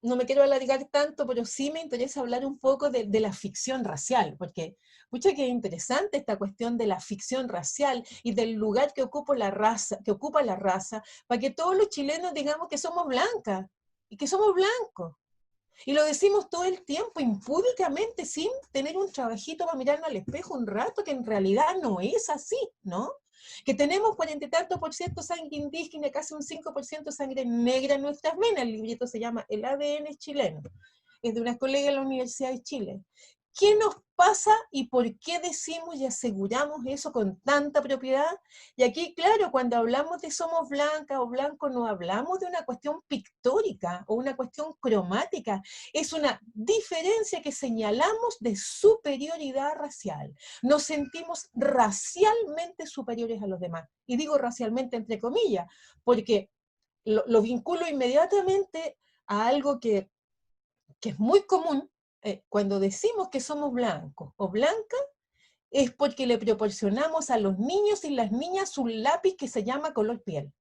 B: No me quiero alargar tanto, pero sí me interesa hablar un poco de la ficción racial, porque mucho que es interesante esta cuestión de la ficción racial y del lugar que ocupa la raza, para que todos los chilenos digamos que somos blancas y que somos blancos. Y lo decimos todo el tiempo, impúdicamente, sin tener un trabajito para mirarnos al espejo un rato, que en realidad no es así, ¿no? Que tenemos 40 y tantos por ciento sangre indígena, casi un 5% sangre negra en nuestras venas. El librito se llama El ADN chileno. Es de una colega de la Universidad de Chile. ¿Qué nos pasa y por qué decimos y aseguramos eso con tanta propiedad? Y aquí, claro, cuando hablamos de somos blancas o blancos, no hablamos de una cuestión pictórica o una cuestión cromática, es una diferencia que señalamos de superioridad racial. Nos sentimos racialmente superiores a los demás. Y digo racialmente entre comillas, porque lo vinculo inmediatamente a algo que es muy común. Cuando decimos que somos blancos o blancas, es porque le proporcionamos a los niños y las niñas un lápiz que se llama color piel.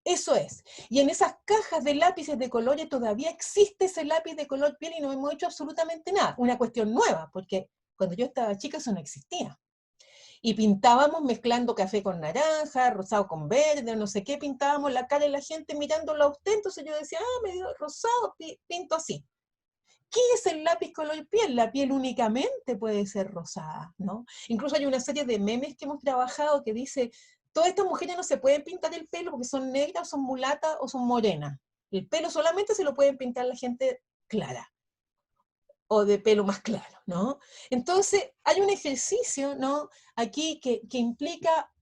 B: Eso es. Y en esas cajas de lápices de colores todavía existe ese lápiz de color piel y no hemos hecho absolutamente nada. Una cuestión nueva, porque cuando yo estaba chica eso no existía. Y pintábamos mezclando café con naranja, rosado con verde, no sé qué, pintábamos la cara de la gente mirándolo a usted, entonces yo decía, medio rosado, pinto así. ¿Qué es el lápiz color piel? La piel únicamente puede ser rosada, ¿no? Incluso hay una serie de memes que hemos trabajado que dice, todas estas mujeres no se pueden pintar el pelo porque son negras, o son mulatas o son morenas. El pelo solamente se lo pueden pintar la gente clara o de pelo más claro, ¿no? Entonces, hay un ejercicio, ¿no?, aquí que implica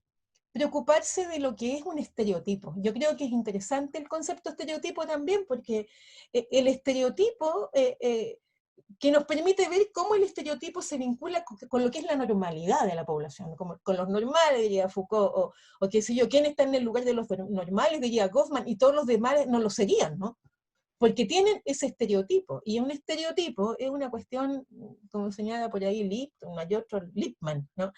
B: preocuparse de lo que es un estereotipo. Yo creo que es interesante el concepto estereotipo también, porque el estereotipo que nos permite ver cómo el estereotipo se vincula con lo que es la normalidad de la población, con los normales, diría Foucault, o qué sé yo, quién está en el lugar de los normales, diría Goffman, y todos los demás no lo serían, ¿no? Porque tienen ese estereotipo, y un estereotipo es una cuestión, como señala por ahí Lipton, hay otro, Lippmann, ¿no?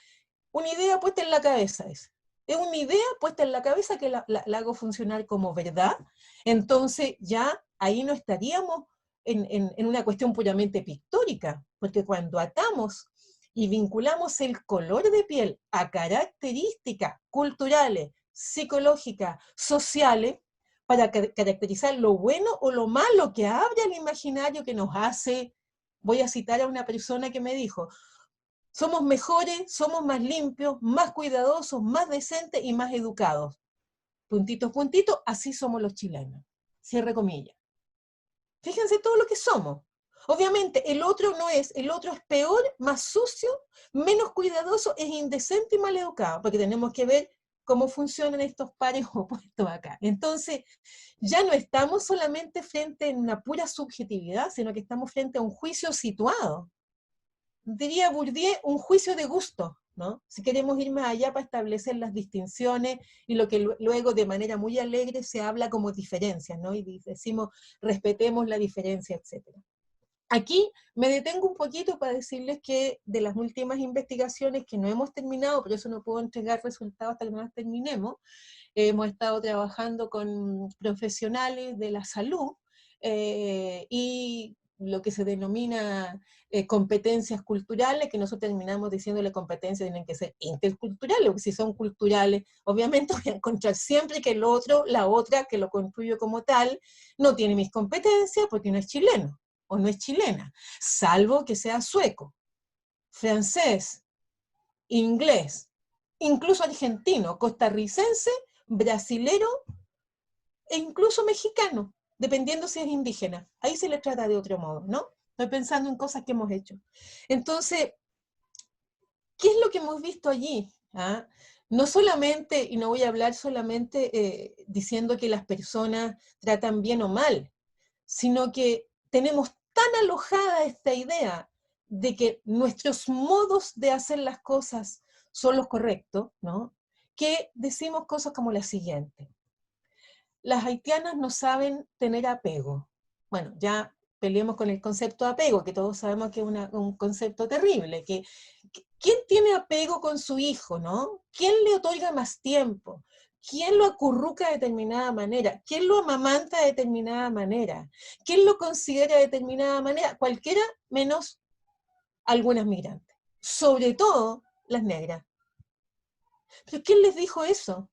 B: Una idea puesta en la cabeza es una idea puesta en la cabeza que la hago funcionar como verdad, entonces ya ahí no estaríamos en una cuestión puramente pictórica, porque cuando atamos y vinculamos el color de piel a características culturales, psicológicas, sociales, para caracterizar lo bueno o lo malo que abre el imaginario que nos hace, voy a citar a una persona que me dijo, somos mejores, somos más limpios, más cuidadosos, más decentes y más educados. Puntitos, puntitos, así somos los chilenos. Cierre comillas. Fíjense todo lo que somos. Obviamente, el otro no es, el otro es peor, más sucio, menos cuidadoso, es indecente y mal educado, porque tenemos que ver cómo funcionan estos pares opuestos acá. Entonces, ya no estamos solamente frente a una pura subjetividad, sino que estamos frente a un juicio situado. Diría Bourdieu, un juicio de gusto. ¿no? Si queremos ir más allá para establecer las distinciones y lo que luego de manera muy alegre se habla como diferencias, ¿no? Y decimos, respetemos la diferencia, etc. Aquí me detengo un poquito para decirles que de las últimas investigaciones que no hemos terminado, por eso no puedo entregar resultados hasta que no las terminemos, hemos estado trabajando con profesionales de la salud y lo que se denomina competencias culturales, que nosotros terminamos diciéndole competencias tienen que ser interculturales, porque si son culturales, obviamente voy a encontrar siempre que el otro, la otra, que lo construyo como tal, no tiene mis competencias porque no es chileno o no es chilena, salvo que sea sueco, francés, inglés, incluso argentino, costarricense, brasilero e incluso mexicano, dependiendo si es indígena. Ahí se le trata de otro modo, ¿no? Estoy pensando en cosas que hemos hecho. Entonces, ¿qué es lo que hemos visto allí? ¿Ah? No solamente, y no voy a hablar solamente diciendo que las personas tratan bien o mal, sino que tenemos tan alojada esta idea de que nuestros modos de hacer las cosas son los correctos, ¿no? Que decimos cosas como la siguiente. Las haitianas no saben tener apego. Bueno, ya peleemos con el concepto de apego, que todos sabemos que es un concepto terrible. ¿Quién tiene apego con su hijo, no? ¿Quién le otorga más tiempo? ¿Quién lo acurruca de determinada manera? ¿Quién lo amamanta de determinada manera? ¿Quién lo considera de determinada manera? Cualquiera menos algunas migrantes. Sobre todo las negras. ¿Pero quién les dijo eso?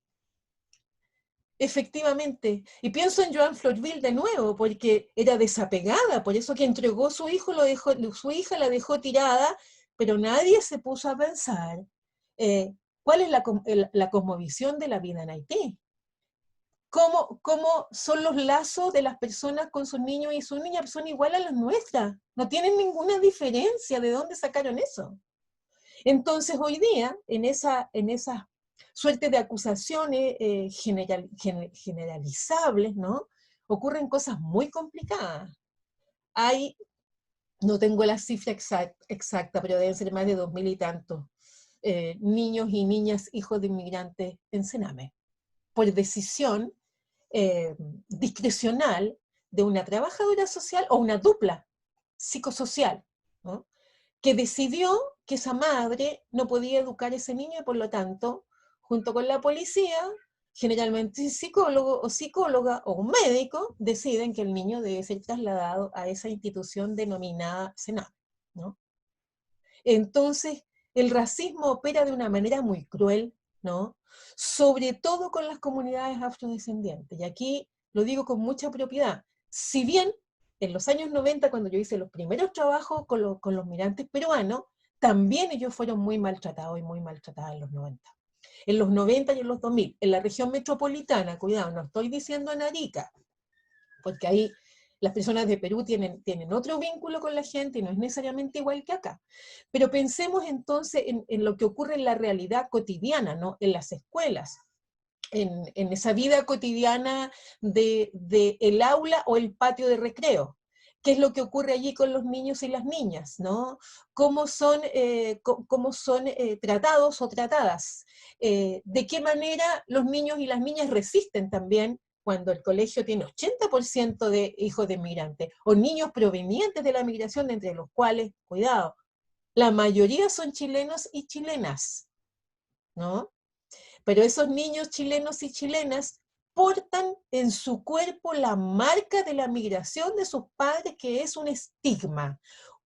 B: Efectivamente, y pienso en Joan Florville de nuevo, porque era desapegada, por eso que entregó su hijo, su hija la dejó tirada, pero nadie se puso a pensar cuál es la cosmovisión de la vida en Haití. ¿Cómo son los lazos de las personas con sus niños y sus niñas? Son iguales a las nuestras, no tienen ninguna diferencia. ¿De dónde sacaron eso? Entonces hoy día, en esa suerte de acusaciones generalizables, ¿no? Ocurren cosas muy complicadas. Hay, no tengo la cifra exacta, pero deben ser más de 2000 y tantos niños y niñas hijos de inmigrantes en Sename, por decisión discrecional de una trabajadora social o una dupla psicosocial, ¿no? Que decidió que esa madre no podía educar a ese niño y por lo tanto, junto con la policía, generalmente un psicólogo o psicóloga o un médico, deciden que el niño debe ser trasladado a esa institución denominada SENAME, ¿no? Entonces, el racismo opera de una manera muy cruel, ¿no? Sobre todo con las comunidades afrodescendientes. Y aquí lo digo con mucha propiedad. Si bien en los años 90, cuando yo hice los primeros trabajos con los migrantes peruanos, también ellos fueron muy maltratados y muy maltratadas en los 90. En los 90 y en los 2000, en la región metropolitana, cuidado, no estoy diciendo en Arica, porque ahí las personas de Perú tienen otro vínculo con la gente y no es necesariamente igual que acá. Pero pensemos entonces en lo que ocurre en la realidad cotidiana, ¿no? En las escuelas, en esa vida cotidiana de el aula o el patio de recreo. ¿Qué es lo que ocurre allí con los niños y las niñas? ¿No? ¿Cómo son tratados o tratadas? ¿De qué manera los niños y las niñas resisten también cuando el colegio tiene 80% de hijos de inmigrantes o niños provenientes de la migración, entre los cuales, cuidado, la mayoría son chilenos y chilenas, ¿no? Pero esos niños chilenos y chilenas portan en su cuerpo la marca de la migración de sus padres, que es un estigma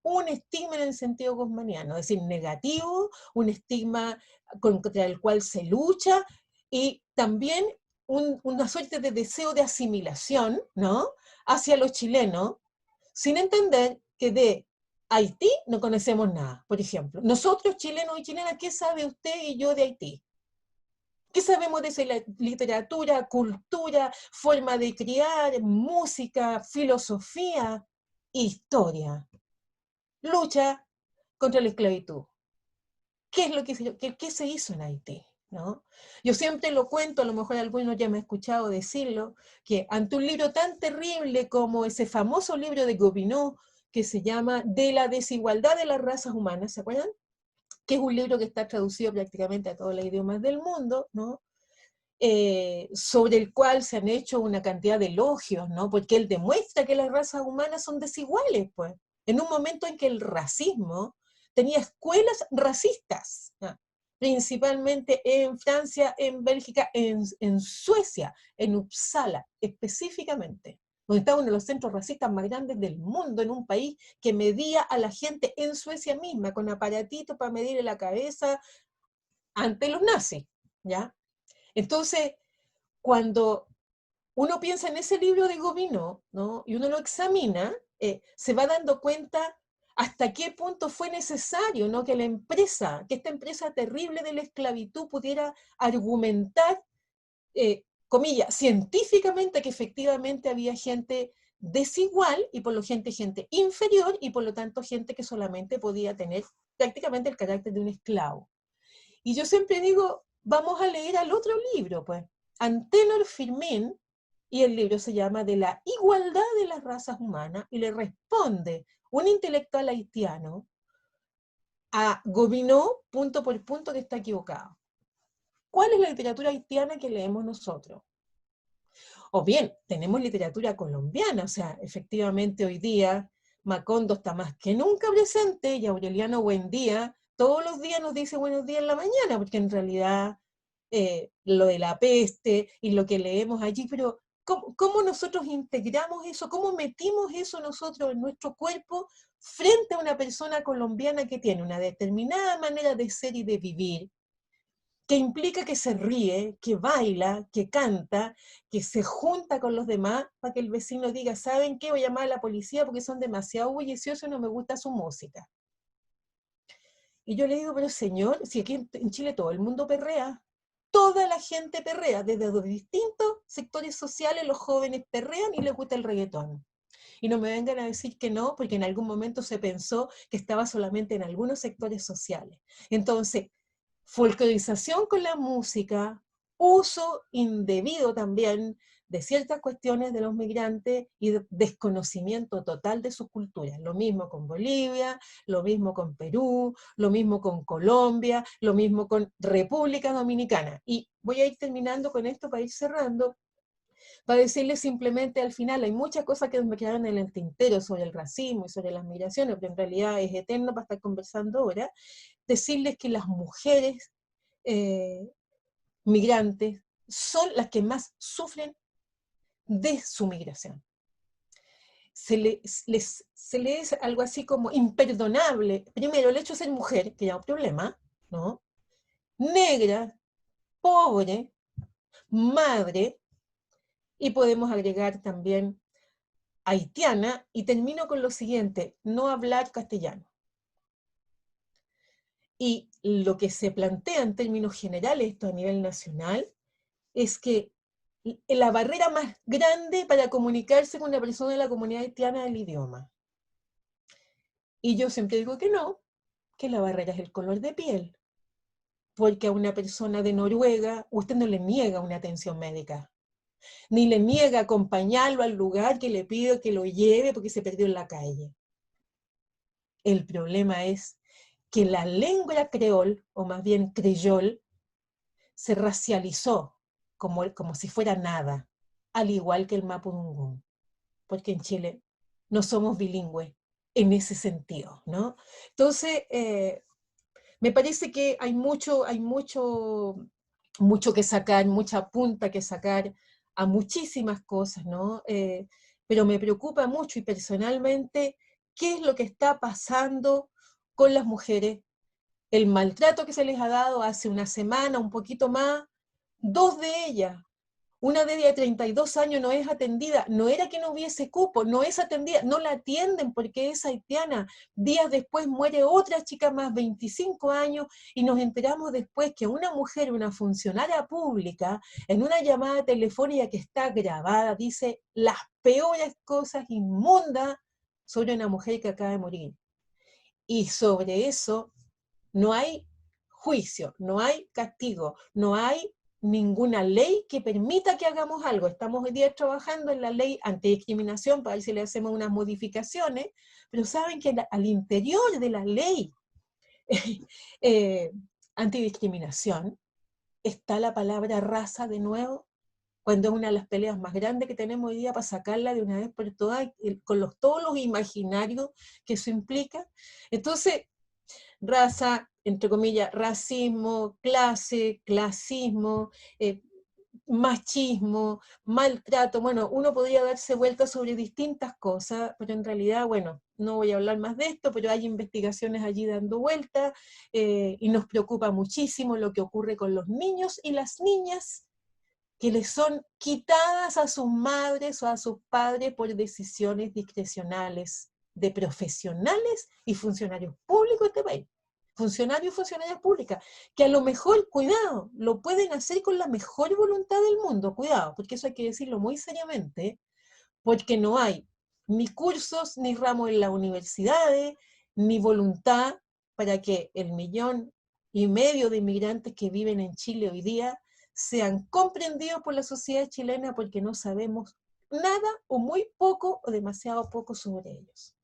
B: en el sentido goffmaniano, es decir, negativo, un estigma contra el cual se lucha, y también una suerte de deseo de asimilación, ¿no?, hacia los chilenos, sin entender que de Haití no conocemos nada, por ejemplo. Nosotros, chilenos y chilenas, ¿qué sabe usted y yo de Haití? ¿Qué sabemos de esa literatura, cultura, forma de criar, música, filosofía, historia? Lucha contra la esclavitud. ¿Qué es lo qué se hizo en Haití? ¿No? Yo siempre lo cuento, a lo mejor algunos ya me han escuchado decirlo, que ante un libro tan terrible como ese famoso libro de Gobineau, que se llama De la desigualdad de las razas humanas, ¿se acuerdan? que es un libro que está traducido prácticamente a todos los idiomas del mundo, ¿no? Sobre el cual se han hecho una cantidad de elogios, ¿no? Porque él demuestra que las razas humanas son desiguales, pues, en un momento en que el racismo tenía escuelas racistas, ¿no? Principalmente en Francia, en Bélgica, en Suecia, en Uppsala, específicamente, donde está uno de los centros racistas más grandes del mundo, en un país que medía a la gente en Suecia misma, con aparatitos para medirle la cabeza ante los nazis, ¿ya? Entonces, cuando uno piensa en ese libro de Gobineau, ¿no? Y uno lo examina, se va dando cuenta hasta qué punto fue necesario, ¿no? Que esta empresa terrible de la esclavitud pudiera argumentar, comillas, científicamente que efectivamente había gente desigual y por lo gente inferior y por lo tanto gente que solamente podía tener prácticamente el carácter de un esclavo. Y yo siempre digo, vamos a leer al otro libro, pues, Antenor Firmin, y el libro se llama De la igualdad de las razas humanas, y le responde un intelectual haitiano a Gobineau, punto por punto, que está equivocado. ¿Cuál es la literatura haitiana que leemos nosotros? O bien, tenemos literatura colombiana, o sea, efectivamente hoy día Macondo está más que nunca presente y Aureliano Buendía todos los días nos dice buenos días en la mañana, porque en realidad lo de la peste y lo que leemos allí, pero ¿cómo nosotros integramos eso? ¿Cómo metimos eso nosotros en nuestro cuerpo frente a una persona colombiana que tiene una determinada manera de ser y de vivir, que implica que se ríe, que baila, que canta, que se junta con los demás para que el vecino diga, ¿saben qué? Voy a llamar a la policía porque son demasiado bulliciosos y no me gusta su música? Y yo le digo, pero señor, si aquí en Chile todo el mundo perrea, toda la gente perrea, desde los distintos sectores sociales los jóvenes perrean y les gusta el reggaetón. Y no me vengan a decir que no, porque en algún momento se pensó que estaba solamente en algunos sectores sociales. Entonces, folclorización con la música, uso indebido también de ciertas cuestiones de los migrantes y desconocimiento total de sus culturas. Lo mismo con Bolivia, lo mismo con Perú, lo mismo con Colombia, lo mismo con República Dominicana. Y voy a ir terminando con esto para ir cerrando, para decirles simplemente al final, hay muchas cosas que me quedaron en el tintero sobre el racismo y sobre las migraciones, pero en realidad es eterno para estar conversando ahora, decirles que las mujeres migrantes son las que más sufren de su migración. Se le es algo así como imperdonable, primero el hecho de ser mujer, que ya es un problema, ¿no? Negra, pobre, madre, y podemos agregar también haitiana, y termino con lo siguiente, no hablar castellano. Y lo que se plantea en términos generales, esto a nivel nacional, es que la barrera más grande para comunicarse con una persona de la comunidad haitiana es el idioma. Y yo siempre digo que no, que la barrera es el color de piel, porque a una persona de Noruega usted no le niega una atención médica, ni le niega acompañarlo al lugar que le pide que lo lleve porque se perdió en la calle. El problema es que la lengua creol, o más bien creyol, se racializó como si fuera nada, al igual que el mapudungún, porque en Chile no somos bilingües en ese sentido, ¿no? Entonces, me parece que hay mucho que sacar, mucha punta que sacar a muchísimas cosas, ¿no? Pero me preocupa mucho y personalmente qué es lo que está pasando con las mujeres, el maltrato que se les ha dado hace una semana, un poquito más, 2 de ellas. Una de ellas de 32 años no es atendida, no era que no hubiese cupo, no es atendida, no la atienden porque es haitiana. Días después muere otra chica más, 25 años, y nos enteramos después que una mujer, una funcionaria pública, en una llamada telefónica que está grabada, dice las peores cosas inmundas sobre una mujer que acaba de morir. Y sobre eso no hay juicio, no hay castigo, no hay ninguna ley que permita que hagamos algo. Estamos hoy día trabajando en la ley antidiscriminación para ver si le hacemos unas modificaciones, pero saben que al interior de la ley eh, antidiscriminación, está la palabra raza de nuevo, cuando es una de las peleas más grandes que tenemos hoy día para sacarla de una vez por todas, con todos los imaginarios que eso implica. Entonces, raza, entre comillas, racismo, clase, clasismo, machismo, maltrato, bueno, uno podría darse vuelta sobre distintas cosas, pero en realidad, bueno, no voy a hablar más de esto, pero hay investigaciones allí dando vuelta, y nos preocupa muchísimo lo que ocurre con los niños y las niñas que les son quitadas a sus madres o a sus padres por decisiones discrecionales de profesionales y funcionarios públicos de este país. Funcionarios y funcionarias públicas, que a lo mejor, cuidado, lo pueden hacer con la mejor voluntad del mundo, cuidado, porque eso hay que decirlo muy seriamente, porque no hay ni cursos, ni ramos en las universidades, ni voluntad para que el 1,5 millones de inmigrantes que viven en Chile hoy día sean comprendidos por la sociedad chilena, porque no sabemos nada o muy poco o demasiado poco sobre ellos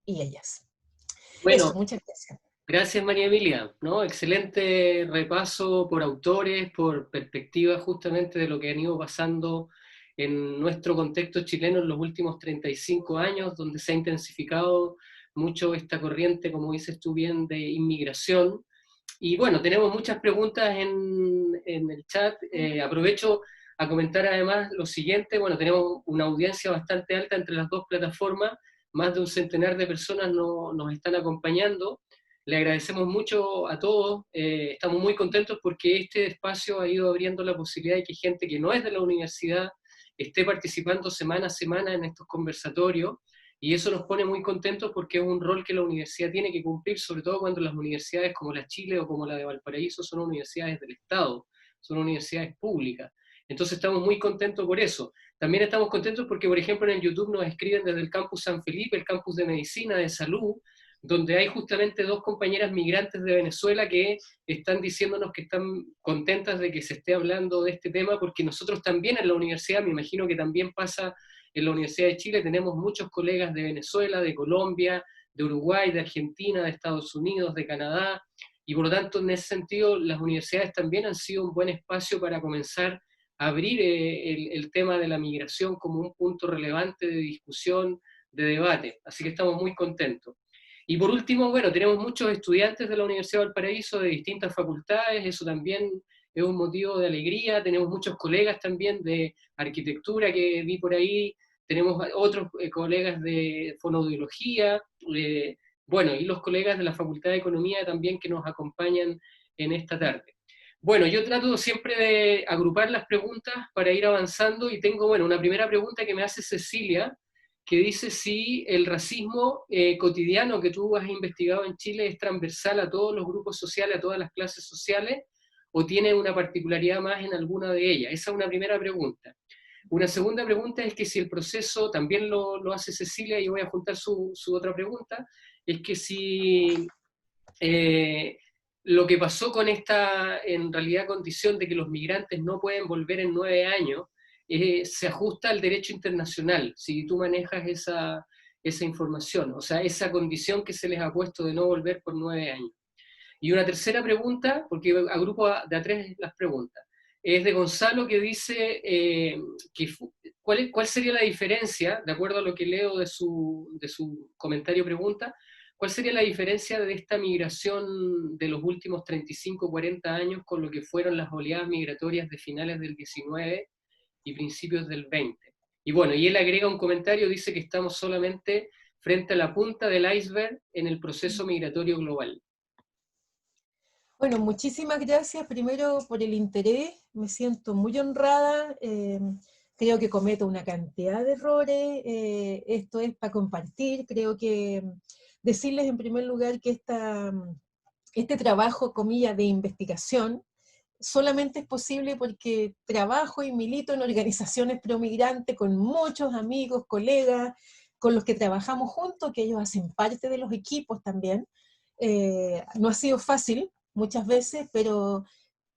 B: y ellas. Eso,
A: Bueno,
B: muchas gracias.
A: gracias María Emilia, ¿no? Excelente repaso por autores, por perspectivas justamente de lo que han ido pasando en nuestro contexto chileno en los últimos 35 años, donde se ha intensificado mucho esta corriente, como dices tú bien, de inmigración. Y bueno, tenemos muchas preguntas en el chat. Aprovecho a comentar además lo siguiente. Bueno, tenemos una audiencia bastante alta entre las dos plataformas. Más de un centenar de personas nos están acompañando. Le agradecemos mucho a todos. Estamos muy contentos porque este espacio ha ido abriendo la posibilidad de que gente que no es de la universidad esté participando semana a semana en estos conversatorios. Y eso nos pone muy contentos porque es un rol que la universidad tiene que cumplir, sobre todo cuando las universidades como la Chile o como la de Valparaíso son universidades del Estado, son universidades públicas. Entonces estamos muy contentos por eso. También estamos contentos porque, por ejemplo, en el YouTube nos escriben desde el campus San Felipe, el campus de medicina, de salud, donde hay justamente dos compañeras migrantes de Venezuela que están diciéndonos que están contentas de que se esté hablando de este tema, porque nosotros también en la universidad, me imagino que también pasa en la Universidad de Chile, tenemos muchos colegas de Venezuela, de Colombia, de Uruguay, de Argentina, de Estados Unidos, de Canadá, y por lo tanto en ese sentido las universidades también han sido un buen espacio para comenzar a abrir el tema de la migración como un punto relevante de discusión, de debate. Así que estamos muy contentos. Y por último, bueno, tenemos muchos estudiantes de la Universidad de Valparaíso de distintas facultades, eso también es un motivo de alegría. Tenemos muchos colegas también de arquitectura que vi por ahí, tenemos otros colegas de fonoaudiología, bueno, y los colegas de la Facultad de Economía también que nos acompañan en esta tarde. Bueno, yo trato siempre de agrupar las preguntas para ir avanzando y tengo, bueno, una primera pregunta que me hace Cecilia, que dice si el racismo cotidiano que tú has investigado en Chile es transversal a todos los grupos sociales, a todas las clases sociales, o tiene una particularidad más en alguna de ellas. Esa es una primera pregunta. Una segunda pregunta es que si el proceso, también lo hace Cecilia, y voy a juntar su otra pregunta, es que si lo que pasó con esta, en realidad, condición de que los migrantes no pueden volver en 9 años, se ajusta al derecho internacional, si tú manejas esa información, o sea, esa condición que se les ha puesto de no volver por 9 años. Y una tercera pregunta, porque agrupo de a tres las preguntas, es de Gonzalo que dice ¿cuál sería la diferencia, de acuerdo a lo que leo de su comentario pregunta, cuál sería la diferencia de esta migración de los últimos 35, 40 años con lo que fueron las oleadas migratorias de finales del 19 y principios del 20? Y bueno, y él agrega un comentario, dice que estamos solamente frente a la punta del iceberg en el proceso migratorio global.
B: Bueno, muchísimas gracias primero por el interés, me siento muy honrada, creo que cometo una cantidad de errores, esto es para compartir, creo que decirles en primer lugar que este trabajo, comillas, de investigación, solamente es posible porque trabajo y milito en organizaciones promigrantes con muchos amigos, colegas, con los que trabajamos juntos, que ellos hacen parte de los equipos también. No ha sido fácil muchas veces, pero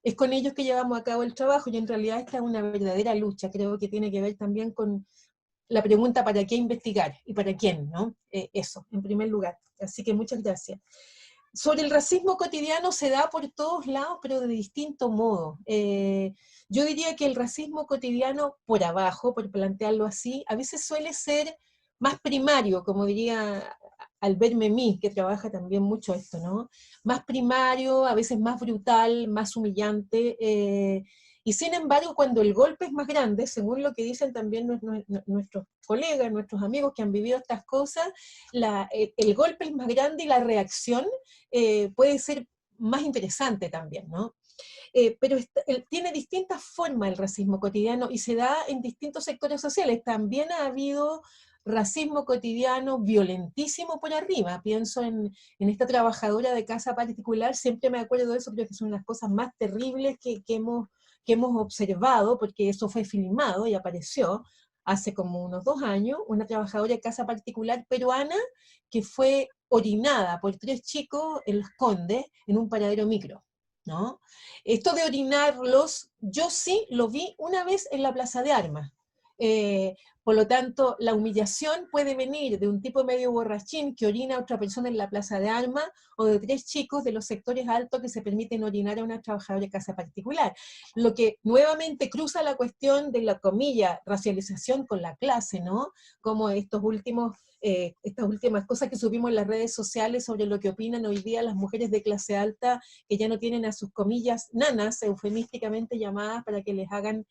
B: es con ellos que llevamos a cabo el trabajo y en realidad esta es una verdadera lucha. Creo que tiene que ver también con la pregunta ¿para qué investigar? ¿Y para quién? ¿No? Eso, en primer lugar. Así que muchas gracias. Sobre el racismo cotidiano se da por todos lados, pero de distinto modo. Yo diría que el racismo cotidiano por abajo, por plantearlo así, a veces suele ser más primario, como diría Albert Memmi, que trabaja también mucho esto, ¿no? Más primario, a veces más brutal, más humillante, y sin embargo, cuando el golpe es más grande, según lo que dicen también nuestros colegas, nuestros amigos que han vivido estas cosas, el golpe es más grande y la reacción puede ser más interesante también, ¿no? Pero tiene distintas formas el racismo cotidiano y se da en distintos sectores sociales. También ha habido racismo cotidiano violentísimo por arriba. Pienso en esta trabajadora de casa particular, siempre me acuerdo de eso, creo que son las cosas más terribles que hemos observado, porque eso fue filmado y apareció hace como unos 2 años, una trabajadora de casa particular peruana que fue orinada por 3 chicos en Las Condes en un paradero micro, ¿no? Esto de orinarlos, yo sí lo vi una vez en la Plaza de Armas. Por lo tanto, la humillación puede venir de un tipo medio borrachín que orina a otra persona en la Plaza de Armas, o de 3 chicos de los sectores altos que se permiten orinar a una trabajadora de casa particular. Lo que nuevamente cruza la cuestión de la, comilla, racialización con la clase, ¿no? Como estas últimas cosas que subimos en las redes sociales sobre lo que opinan hoy día las mujeres de clase alta, que ya no tienen a sus comillas nanas, eufemísticamente llamadas, para que les hagan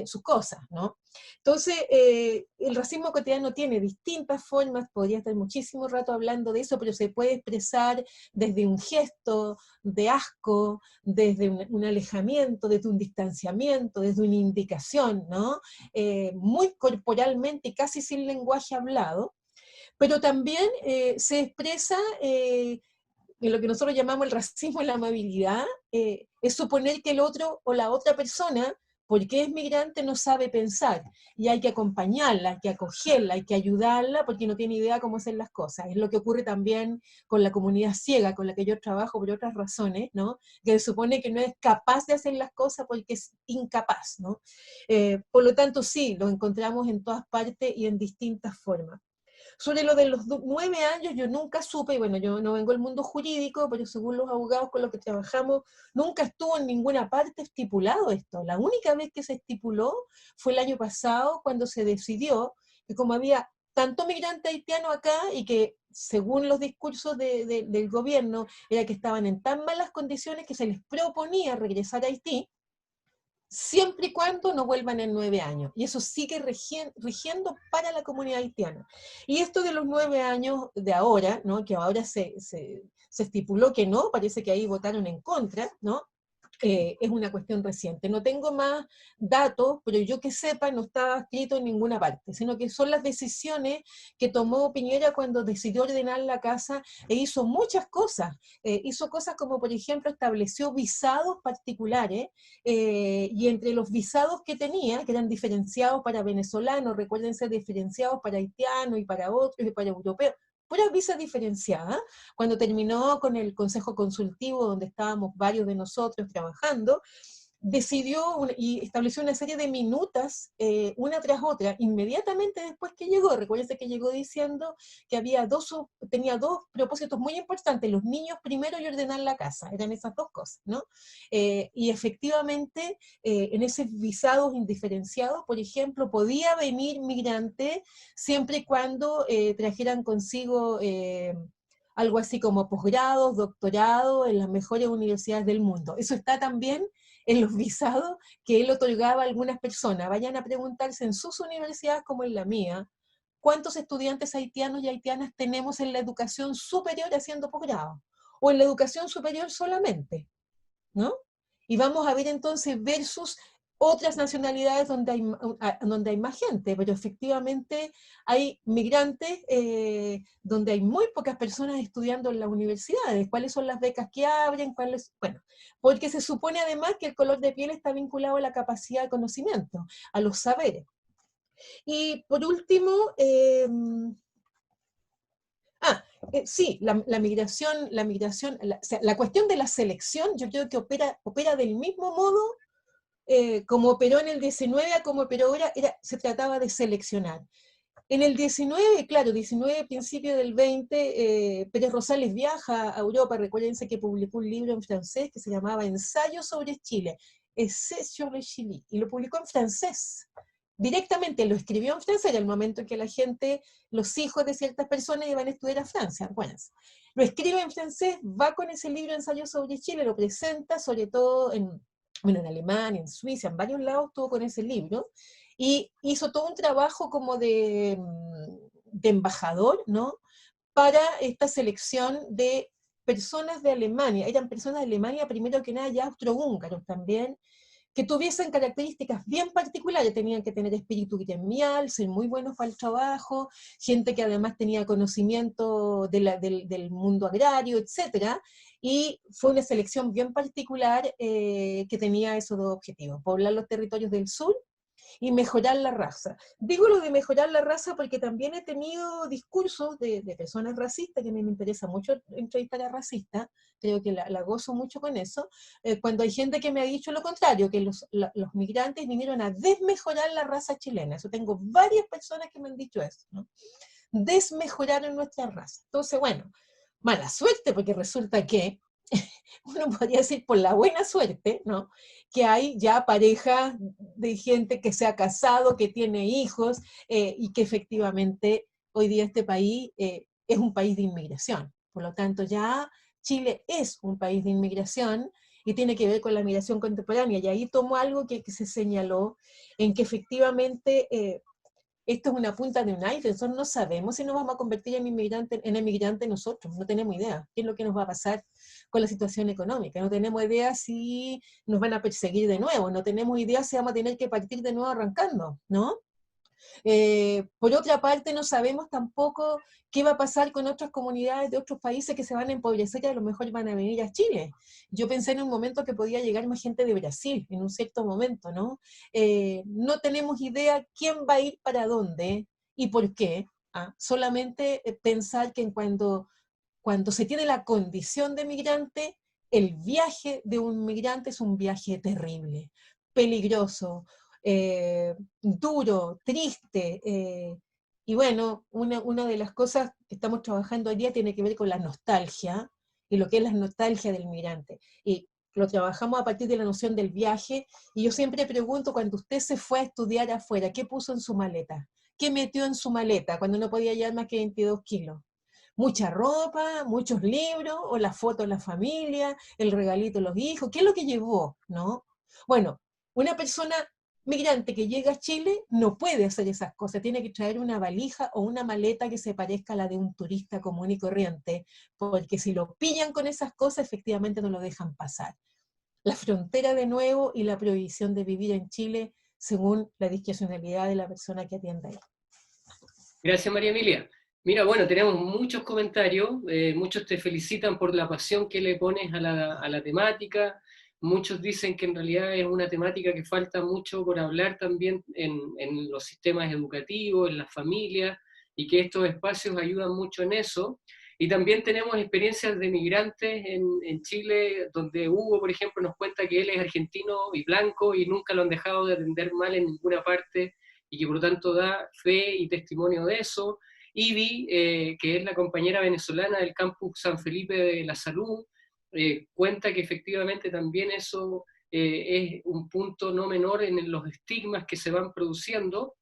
B: sus cosas, ¿no? Entonces, el racismo cotidiano tiene distintas formas, podría estar muchísimo rato hablando de eso, pero se puede expresar desde un gesto de asco, desde un alejamiento, desde un distanciamiento, desde una indicación, ¿no? Muy corporalmente y casi sin lenguaje hablado, pero también se expresa en lo que nosotros llamamos el racismo y la amabilidad, es suponer que el otro o la otra persona, porque es migrante, no sabe pensar, y hay que acompañarla, hay que acogerla, hay que ayudarla, porque no tiene idea cómo hacer las cosas. Es lo que ocurre también con la comunidad ciega, con la que yo trabajo por otras razones, ¿no? Que se supone que no es capaz de hacer las cosas porque es incapaz, ¿no? Por lo tanto, sí, lo encontramos en todas partes y en distintas formas. Sobre lo de los 9 años, yo nunca supe, y bueno, yo no vengo del mundo jurídico, pero según los abogados con los que trabajamos, nunca estuvo en ninguna parte estipulado esto. La única vez que se estipuló fue el año pasado, cuando se decidió que como había tanto migrante haitiano acá y que según los discursos del gobierno, era que estaban en tan malas condiciones que se les proponía regresar a Haití, siempre y cuando no vuelvan en 9 años. Y eso sigue rigiendo para la comunidad haitiana. Y esto de los 9 años de ahora, ¿no? Que ahora se estipuló que no, parece que ahí votaron en contra, ¿no? Es una cuestión reciente. No tengo más datos, pero yo que sepa no está escrito en ninguna parte, sino que son las decisiones que tomó Piñera cuando decidió ordenar la casa e hizo muchas cosas. Hizo cosas como, por ejemplo, estableció visados particulares y entre los visados que tenía, que eran diferenciados para venezolanos, recuerden ser diferenciados para haitianos y para otros y para europeos, puras visas diferenciadas, cuando terminó con el Consejo Consultivo, donde estábamos varios de nosotros trabajando, decidió y estableció una serie de minutas, una tras otra, inmediatamente después que llegó. Recuérdense que llegó diciendo que tenía dos propósitos muy importantes: los niños primero y ordenar la casa, eran esas dos cosas, ¿no? Y efectivamente, en esos visados indiferenciados, por ejemplo, podía venir migrante siempre y cuando trajeran consigo algo así como posgrados, doctorado en las mejores universidades del mundo. Eso está también en los visados que él otorgaba a algunas personas. Vayan a preguntarse en sus universidades como en la mía, ¿cuántos estudiantes haitianos y haitianas tenemos en la educación superior haciendo posgrado? O en la educación superior solamente, ¿no? Y vamos a ver entonces versus otras nacionalidades donde hay más gente, pero efectivamente hay migrantes donde hay muy pocas personas estudiando en las universidades. ¿Cuáles son las becas que abren? Bueno, porque se supone además que el color de piel está vinculado a la capacidad de conocimiento, a los saberes. Y por último, sí, la migración, o sea, la cuestión de la selección, yo creo que opera del mismo modo como operó en el 19, como operó ahora, se trataba de seleccionar. En el 19, claro, 19, principio del 20, Pérez Rosales viaja a Europa. Recuérdense que publicó un libro en francés que se llamaba Ensayo sobre Chile, Essai sur le Chili, y lo publicó en francés. Directamente lo escribió en francés, era el momento en que la gente, los hijos de ciertas personas iban a estudiar a Francia. Bueno, lo escribe en francés, va con ese libro Ensayo sobre Chile, lo presenta, sobre todo bueno, en Alemania, en Suiza, en varios lados estuvo con ese libro, y hizo todo un trabajo como de embajador, ¿no? Para esta selección de personas de Alemania. Eran personas de Alemania, primero que nada, ya austrohúngaros también, que tuviesen características bien particulares. Tenían que tener espíritu gremial, ser muy buenos para el trabajo, gente que además tenía conocimiento del mundo agrario, etc. Y fue una selección bien particular que tenía esos dos objetivos: poblar los territorios del sur y mejorar la raza. Digo lo de mejorar la raza porque también he tenido discursos de personas racistas, que a mí me interesa mucho entrevistar a racistas, creo que la gozo mucho con eso, cuando hay gente que me ha dicho lo contrario, que los migrantes vinieron a desmejorar la raza chilena. Eso tengo varias personas que me han dicho eso, ¿no? Desmejoraron nuestra raza. Entonces, bueno, mala suerte, porque resulta que uno podría decir por la buena suerte, ¿no? Que hay ya parejas de gente que se ha casado, que tiene hijos, y que efectivamente hoy día este país es un país de inmigración. Por lo tanto, ya Chile es un país de inmigración y tiene que ver con la migración contemporánea. Y ahí tomo algo que se señaló, en que efectivamente esto es una punta de un iceberg. Nosotros no sabemos si nos vamos a convertir en emigrante nosotros, no tenemos idea qué es lo que nos va a pasar con la situación económica, no tenemos idea si nos van a perseguir de nuevo, no tenemos idea si vamos a tener que partir de nuevo arrancando, ¿no? Por otra parte, no sabemos tampoco qué va a pasar con otras comunidades de otros países que se van a empobrecer y a lo mejor van a venir a Chile. Yo pensé en un momento que podía llegar más gente de Brasil, en un cierto momento, ¿no? No tenemos idea quién va a ir para dónde y por qué. Solamente pensar que cuando se tiene la condición de migrante, el viaje de un migrante es un viaje terrible, peligroso, duro, triste. Y bueno, una de las cosas que estamos trabajando hoy día tiene que ver con la nostalgia y lo que es la nostalgia del migrante. Y lo trabajamos a partir de la noción del viaje. Y yo siempre pregunto, cuando usted se fue a estudiar afuera, ¿qué puso en su maleta? ¿Qué metió en su maleta cuando no podía llevar más que 22 kilos? Mucha ropa, muchos libros, o la foto de la familia, el regalito de los hijos. ¿Qué es lo que llevó, no? Bueno, una persona migrante que llega a Chile no puede hacer esas cosas, tiene que traer una valija o una maleta que se parezca a la de un turista común y corriente, porque si lo pillan con esas cosas, efectivamente no lo dejan pasar. La frontera de nuevo y la prohibición de vivir en Chile según la discrecionalidad de la persona que atienda ahí.
A: Gracias, María Emilia. Mira, bueno, tenemos muchos comentarios, muchos te felicitan por la pasión que le pones a la temática, muchos dicen que en realidad es una temática que falta mucho por hablar también en los sistemas educativos, en las familias, y que estos espacios ayudan mucho en eso. Y también tenemos experiencias de migrantes en Chile, donde Hugo, por ejemplo, nos cuenta que él es argentino y blanco y nunca lo han dejado de atender mal en ninguna parte, y que por lo tanto da fe y testimonio de eso. Ivy, que es la compañera venezolana del campus San Felipe de la Salud, cuenta que efectivamente también eso es un punto no menor en los estigmas que se van produciendo.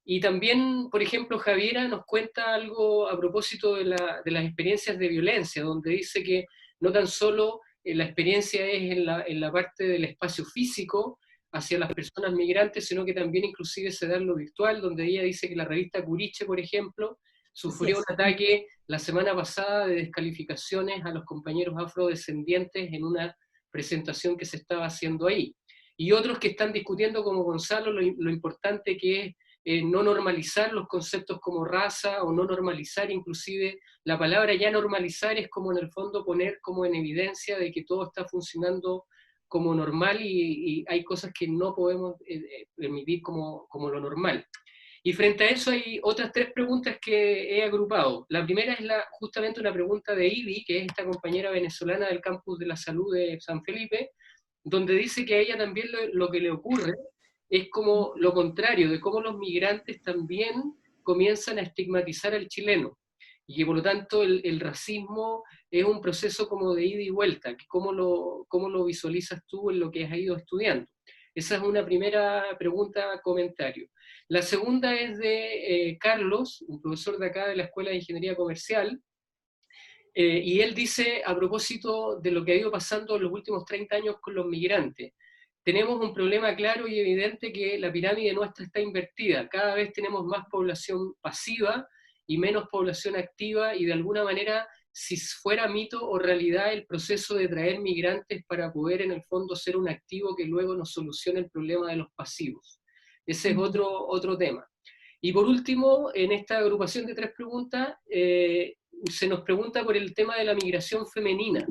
A: Y también, por ejemplo, Javiera nos cuenta algo a propósito de las experiencias de violencia, donde dice que no tan solo la experiencia es en la parte del espacio físico hacia las personas migrantes, sino que también inclusive se da en lo virtual, donde ella dice que la revista Curiche, por ejemplo, sufrió un ataque la semana pasada de descalificaciones a los compañeros afrodescendientes en una presentación que se estaba haciendo ahí. Y otros que están discutiendo, como Gonzalo, lo importante que es no normalizar los conceptos como raza, o no normalizar inclusive, la palabra ya normalizar es como en el fondo poner como en evidencia de que todo está funcionando como normal, y hay cosas que no podemos permitir como lo normal. Y frente a eso hay otras tres preguntas que he agrupado. La primera es justamente una pregunta de Ivy, que es esta compañera venezolana del campus de la salud de San Felipe, donde dice que a ella también lo que le ocurre es como lo contrario, de cómo los migrantes también comienzan a estigmatizar al chileno, y que por lo tanto el racismo es un proceso como de ida y vuelta. ¿Cómo lo visualizas tú en lo que has ido estudiando? Esa es una primera pregunta, comentario. La segunda es de Carlos, un profesor de acá de la Escuela de Ingeniería Comercial, y él dice, a propósito de lo que ha ido pasando en los últimos 30 años con los migrantes, tenemos un problema claro y evidente que la pirámide nuestra está invertida. Cada vez tenemos más población pasiva y menos población activa, y de alguna manera, si fuera mito o realidad el proceso de traer migrantes para poder en el fondo ser un activo que luego nos solucione el problema de los pasivos. Ese es otro tema. Y por último, en esta agrupación de 3 preguntas, se nos pregunta por el tema de la migración femenina.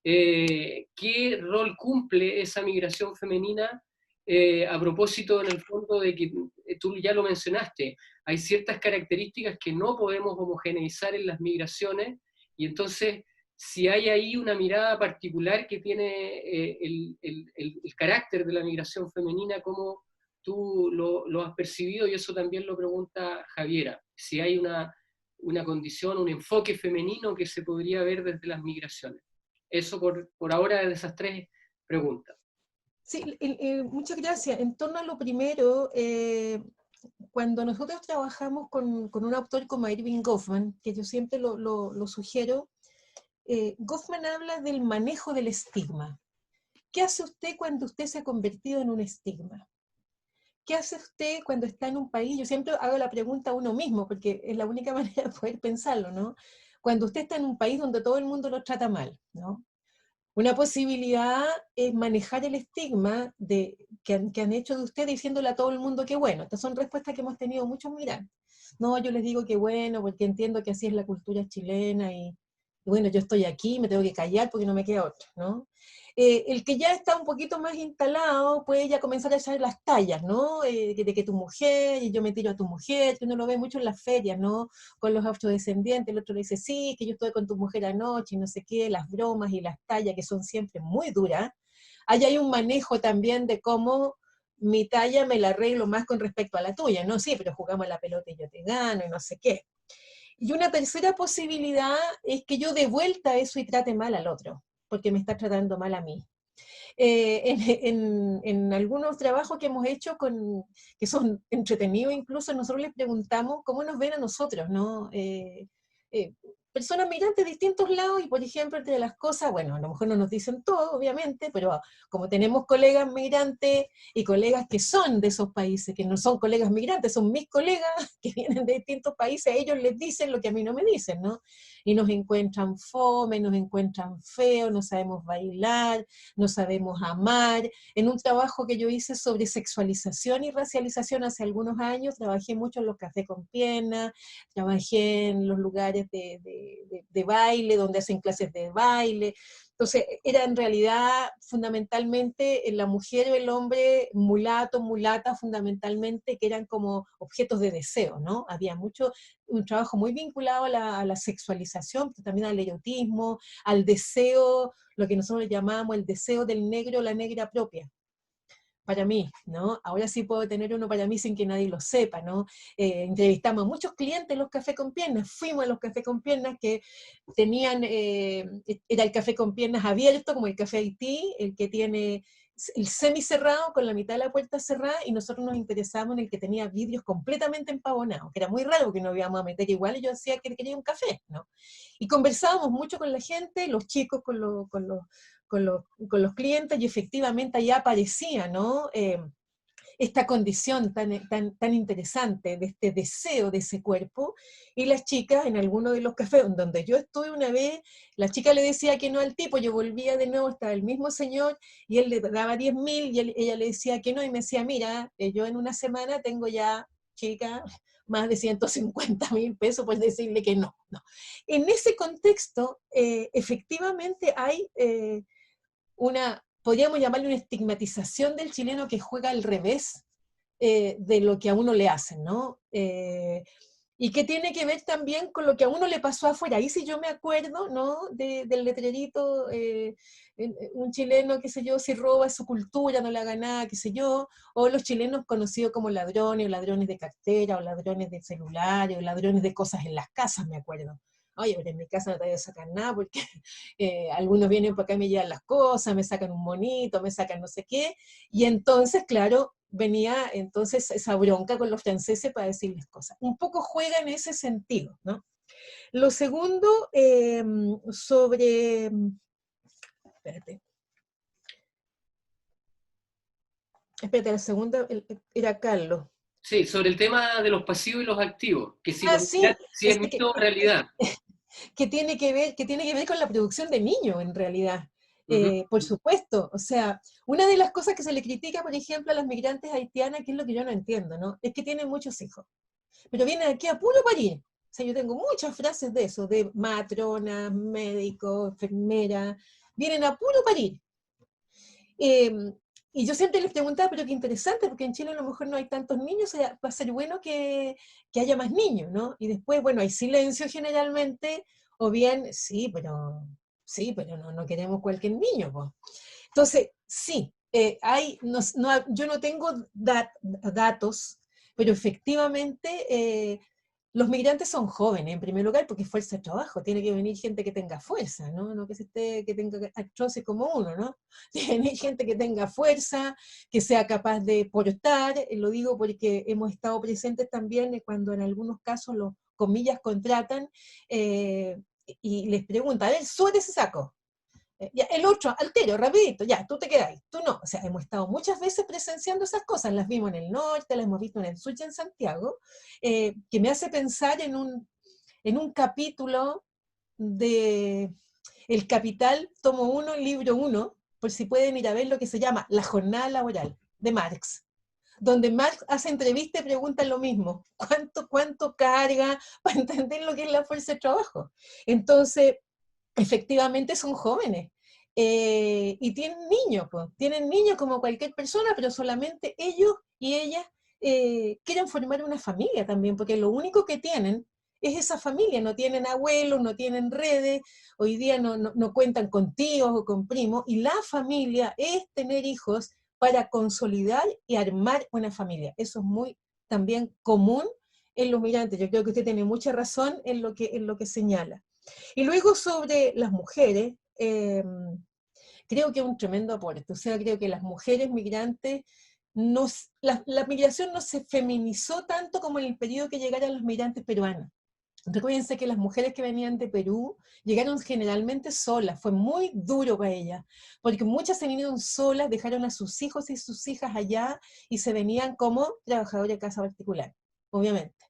A: ¿Qué rol cumple esa migración femenina a propósito, en el fondo, de que tú ya lo mencionaste, hay ciertas características que no podemos homogeneizar en las migraciones, y entonces, si hay ahí una mirada particular que tiene el carácter de la migración femenina, ¿cómo tú lo has percibido? Y eso también lo pregunta Javiera, si hay una condición, un enfoque femenino que se podría ver desde las migraciones. Eso por ahora de esas 3 preguntas.
B: Sí, muchas gracias. En torno a lo primero, cuando nosotros trabajamos con un autor como Erving Goffman, que yo siempre lo sugiero, Goffman habla del manejo del estigma. ¿Qué hace usted cuando usted se ha convertido en un estigma? ¿Qué hace usted cuando está en un país? Yo siempre hago la pregunta a uno mismo, porque es la única manera de poder pensarlo, ¿no? Cuando usted está en un país donde todo el mundo lo trata mal, ¿no? Una posibilidad es manejar el estigma que han hecho de usted diciéndole a todo el mundo que bueno. Estas son respuestas que hemos tenido muchos migrantes. No, yo les digo que bueno, porque entiendo que así es la cultura chilena y bueno, yo estoy aquí, me tengo que callar porque no me queda otra, ¿no? El que ya está un poquito más instalado puede ya comenzar a echar las tallas, ¿no? De que tu mujer, y yo me tiro a tu mujer, que uno lo ve mucho en las ferias, ¿no? Con los afrodescendientes, el otro le dice, sí, que yo estuve con tu mujer anoche, y no sé qué, las bromas y las tallas que son siempre muy duras. Allá hay un manejo también de cómo mi talla me la arreglo más con respecto a la tuya, ¿no? Sí, pero jugamos a la pelota y yo te gano y no sé qué. Y una tercera posibilidad es que yo dé vuelta a eso y trate mal al otro, porque me está tratando mal a mí. En algunos trabajos que hemos hecho que son entretenidos, incluso nosotros les preguntamos cómo nos ven a nosotros, ¿no? Eh, Personas migrantes de distintos lados, y por ejemplo, entre las cosas, bueno, a lo mejor no nos dicen todo, obviamente, pero como tenemos colegas migrantes y colegas que son de esos países, que no son colegas migrantes, son mis colegas que vienen de distintos países, ellos les dicen lo que a mí no me dicen, ¿no? Y nos encuentran fome, nos encuentran feo, no sabemos bailar, no sabemos amar. En un trabajo que yo hice sobre sexualización y racialización hace algunos años, trabajé mucho en los cafés con piernas, trabajé en los lugares de baile, donde hacen clases de baile. Entonces, era en realidad fundamentalmente la mujer o el hombre, mulato, mulata, fundamentalmente, que eran como objetos de deseo, ¿no? Había un trabajo muy vinculado a la sexualización, pero también al erotismo, al deseo, lo que nosotros llamamos el deseo del negro o la negra propia. Para mí, ¿no? Ahora sí puedo tener uno para mí sin que nadie lo sepa, ¿no? Entrevistamos a muchos clientes en los cafés con piernas, fuimos a los cafés con piernas que tenían, era el café con piernas abierto, como el café Haití, el que tiene el semicerrado con la mitad de la puerta cerrada, y nosotros nos interesamos en el que tenía vidrios completamente empavonados, que era muy raro porque no íbamos a meter igual, y yo decía que quería un café, ¿no? Y conversábamos mucho con la gente, los chicos con los clientes, y efectivamente allá aparecía, ¿no? Esta condición tan interesante de este deseo de ese cuerpo, y las chicas en alguno de los cafés donde yo estuve una vez, la chica le decía que no al tipo, yo volvía de nuevo, estaba el mismo señor, y él le daba 10.000, y ella le decía que no, y me decía, mira, yo en una semana tengo ya, chica, más de 150.000 pesos, pues decirle que no, no. En ese contexto, efectivamente hay podríamos llamarle una estigmatización del chileno que juega al revés de lo que a uno le hacen, ¿no? Y que tiene que ver también con lo que a uno le pasó afuera. Ahí sí yo me acuerdo, ¿no? Del letrerito, un chileno, qué sé yo, si roba su cultura, no le haga nada, qué sé yo, o los chilenos conocidos como ladrones, o ladrones de cartera, o ladrones de celulares, o ladrones de cosas en las casas, me acuerdo. Oye, pero en mi casa no te voy a sacar nada porque algunos vienen para acá y me llevan las cosas, me sacan un monito, me sacan no sé qué, y entonces, claro, venía entonces esa bronca con los franceses para decirles cosas. Un poco juega en ese sentido, ¿no? Lo segundo, sobre... Espérate. Espérate, la segunda era Carlos.
A: Sí, sobre el tema de los pasivos y los activos, que si,
B: Ah, sí,
A: si es mito o realidad.
B: que tiene que ver con la producción de niños, en realidad.
A: Ujú.
B: Por supuesto, o sea, una de las cosas que se le critica, por ejemplo, a las migrantes haitianas, que es lo que yo no entiendo, ¿no? Es que tienen muchos hijos, pero vienen aquí a puro parir. O sea, yo tengo muchas frases de eso, de matronas, médicos, enfermeras, vienen a puro parir. Eh, y yo siempre les preguntaba, pero qué interesante, porque en Chile a lo mejor no hay tantos niños, o sea, va a ser bueno que haya más niños, ¿no? Y después, bueno, hay silencio generalmente, o bien, sí, pero no, no queremos cualquier niño, pues. Entonces, sí, yo no tengo datos, pero efectivamente los migrantes son jóvenes, en primer lugar, porque es fuerza de trabajo, tiene que venir gente que tenga fuerza, ¿no? No que se esté, que tenga atroces como uno, ¿no? Tiene que venir gente que tenga fuerza, que sea capaz de portar, lo digo porque hemos estado presentes también cuando en algunos casos los, comillas, contratan y les preguntan, a ver, súbete ese saco, ya, el otro, altero, rapidito, ya, tú te quedáis, tú no. O sea, hemos estado muchas veces presenciando esas cosas, las vimos en el norte, las hemos visto en el sur y en Santiago, que me hace pensar en un capítulo de El Capital, tomo uno, libro uno, por si pueden ir a ver lo que se llama La Jornada Laboral, de Marx, donde Marx hace entrevistas y pregunta lo mismo, ¿cuánto carga para entender lo que es la fuerza de trabajo? Entonces, efectivamente son jóvenes. Y tienen niños como cualquier persona, pero solamente ellos y ellas quieren formar una familia también, porque lo único que tienen es esa familia, no tienen abuelos, no tienen redes, hoy día no cuentan con tíos o con primos, y la familia es tener hijos para consolidar y armar una familia. Eso es muy también común en los migrantes. Yo creo que usted tiene mucha razón en lo que señala. Y luego sobre las mujeres, creo que es un tremendo aporte. O sea, creo que las mujeres migrantes, la migración no se feminizó tanto como en el periodo que llegaron los migrantes peruanos. Recuérdense que las mujeres que venían de Perú llegaron generalmente solas, fue muy duro para ellas, porque muchas se vinieron solas, dejaron a sus hijos y sus hijas allá y se venían como trabajadoras de casa particular, obviamente,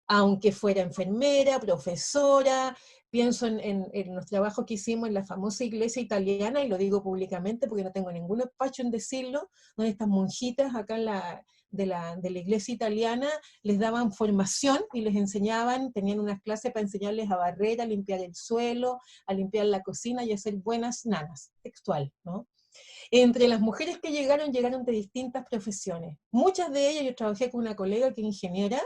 B: aunque fuera enfermera, profesora. Pienso en los trabajos que hicimos en la famosa iglesia italiana, y lo digo públicamente porque no tengo ningún empacho en decirlo, donde estas monjitas acá de la iglesia italiana les daban formación y les enseñaban, tenían unas clases para enseñarles a barrer, a limpiar el suelo, a limpiar la cocina y a ser buenas nanas, textual, ¿no? Entre las mujeres que llegaron de distintas profesiones. Muchas de ellas, yo trabajé con una colega que es ingeniera,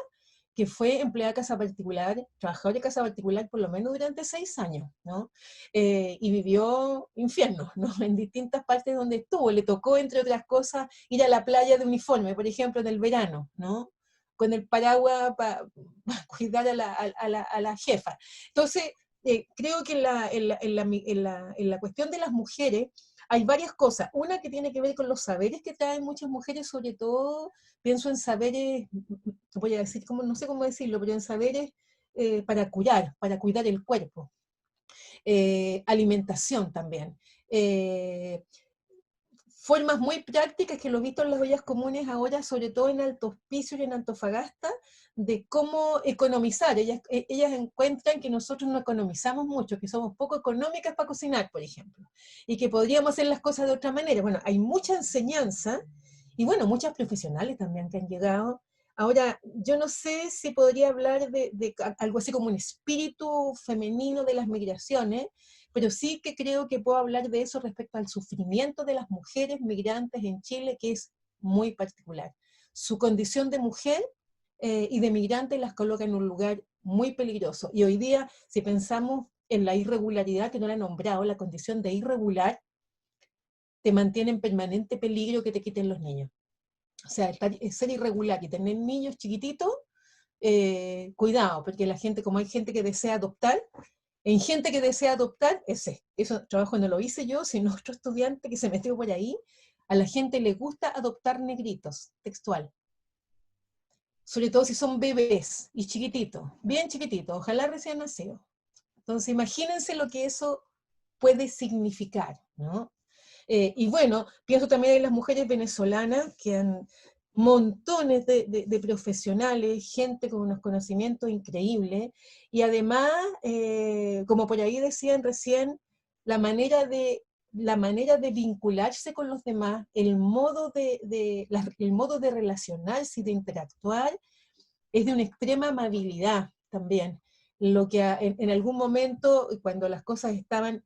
B: que fue empleada de casa particular, trabajadora de casa particular por lo menos durante 6 años, ¿no? Y vivió infierno, ¿no? En distintas partes donde estuvo. Le tocó, entre otras cosas, ir a la playa de uniforme, por ejemplo, en el verano, ¿no? Con el paraguas para cuidar a la jefa. Entonces, creo que en la cuestión de las mujeres, hay varias cosas. Una que tiene que ver con los saberes que traen muchas mujeres, sobre todo pienso en saberes, voy a decir, como, no sé cómo decirlo, pero en saberes para cuidar el cuerpo. Alimentación también. Eh, Formas muy prácticas que lo he visto en las ollas comunes ahora, sobre todo en Alto Hospicio y en Antofagasta, de cómo economizar. Ellas encuentran que nosotros no economizamos mucho, que somos poco económicas para cocinar, por ejemplo, y que podríamos hacer las cosas de otra manera. Bueno, hay mucha enseñanza, y bueno, muchas profesionales también que han llegado. Ahora, yo no sé si podría hablar de algo así como un espíritu femenino de las migraciones, pero sí que creo que puedo hablar de eso respecto al sufrimiento de las mujeres migrantes en Chile, que es muy particular. Su condición de mujer y de migrantes las coloca en un lugar muy peligroso. Y hoy día, si pensamos en la irregularidad, que no la he nombrado, la condición de irregular, te mantiene en permanente peligro que te quiten los niños. O sea, ser irregular y tener niños chiquititos, cuidado, porque la gente, como hay gente que desea adoptar, en gente que desea adoptar, eso trabajo no lo hice yo, sino otro estudiante que se metió por ahí, a la gente le gusta adoptar negritos, textual. Sobre todo si son bebés y chiquititos, bien chiquititos, ojalá recién nacidos. Entonces imagínense lo que eso puede significar, ¿no? Y bueno, pienso también en las mujeres venezolanas, que han montones de profesionales, gente con unos conocimientos increíbles, y además, como por ahí decían recién, la manera de vincularse con los demás, el modo de relacionarse y de interactuar, es de una extrema amabilidad también. Lo que en algún momento, cuando las cosas estaban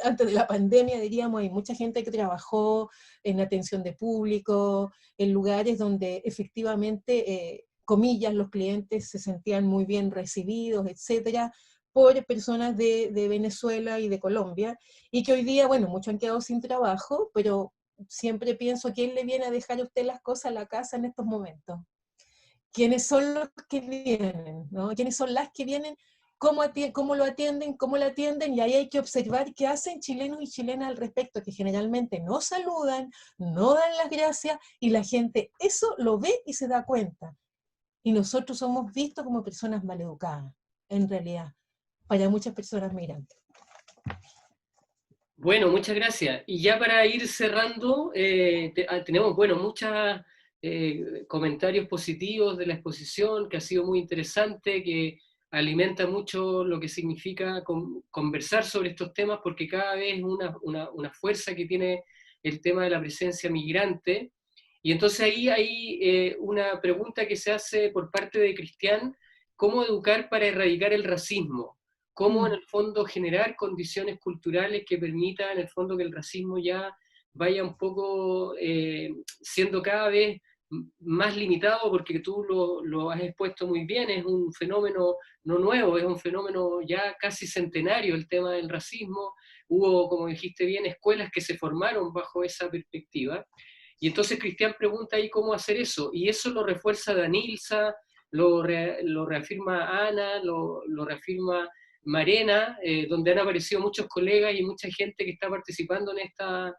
B: antes de la pandemia, diríamos, hay mucha gente que trabajó en atención de público, en lugares donde efectivamente, comillas, los clientes se sentían muy bien recibidos, etcétera, por personas de Venezuela y de Colombia, y que hoy día, bueno, muchos han quedado sin trabajo, pero siempre pienso, ¿quién le viene a dejar a usted las cosas a la casa en estos momentos? ¿Quiénes son los que vienen? ¿No? ¿Quiénes son las que vienen? ¿Cómo lo atienden? ¿Cómo la atienden? Y ahí hay que observar qué hacen chilenos y chilenas al respecto, que generalmente no saludan, no dan las gracias, y la gente eso lo ve y se da cuenta. Y nosotros somos vistos como personas maleducadas, en realidad, para muchas personas migrantes.
A: Bueno, muchas gracias. Y ya para ir cerrando, tenemos, bueno, muchos comentarios positivos de la exposición, que ha sido muy interesante, que alimenta mucho lo que significa conversar sobre estos temas, porque cada vez es una fuerza que tiene el tema de la presencia migrante. Y entonces ahí hay una pregunta que se hace por parte de Cristian: ¿cómo educar para erradicar el racismo? ¿Cómo en el fondo generar condiciones culturales que permitan en el fondo que el racismo ya vaya un poco siendo cada vez más limitado? Porque tú lo has expuesto muy bien, es un fenómeno no nuevo, es un fenómeno ya casi centenario el tema del racismo. Hubo, como dijiste bien, escuelas que se formaron bajo esa perspectiva. Y entonces Cristian pregunta ahí cómo hacer eso, y eso lo refuerza Danilza, lo reafirma Ana, lo reafirma Marena, donde han aparecido muchos colegas y mucha gente que está participando en esta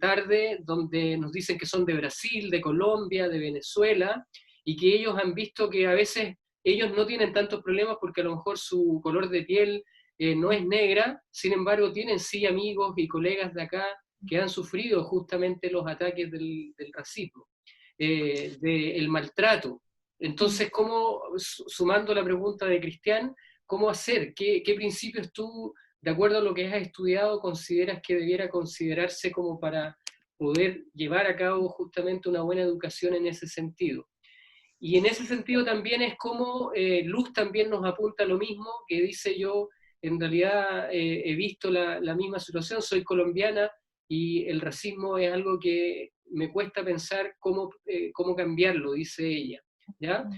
A: tarde, donde nos dicen que son de Brasil, de Colombia, de Venezuela, y que ellos han visto que a veces ellos no tienen tantos problemas porque a lo mejor su color de piel no es negra, sin embargo tienen sí amigos y colegas de acá que han sufrido justamente los ataques del racismo, del maltrato. Entonces, ¿cómo, sumando la pregunta de Cristian, cómo hacer? ¿Qué principios tú, de acuerdo a lo que has estudiado, consideras que debiera considerarse como para poder llevar a cabo justamente una buena educación en ese sentido? Y en ese sentido también es como Luz también nos apunta lo mismo, que dice: yo en realidad he visto la misma situación, soy colombiana y el racismo es algo que me cuesta pensar cómo cambiarlo, dice ella, ¿ya?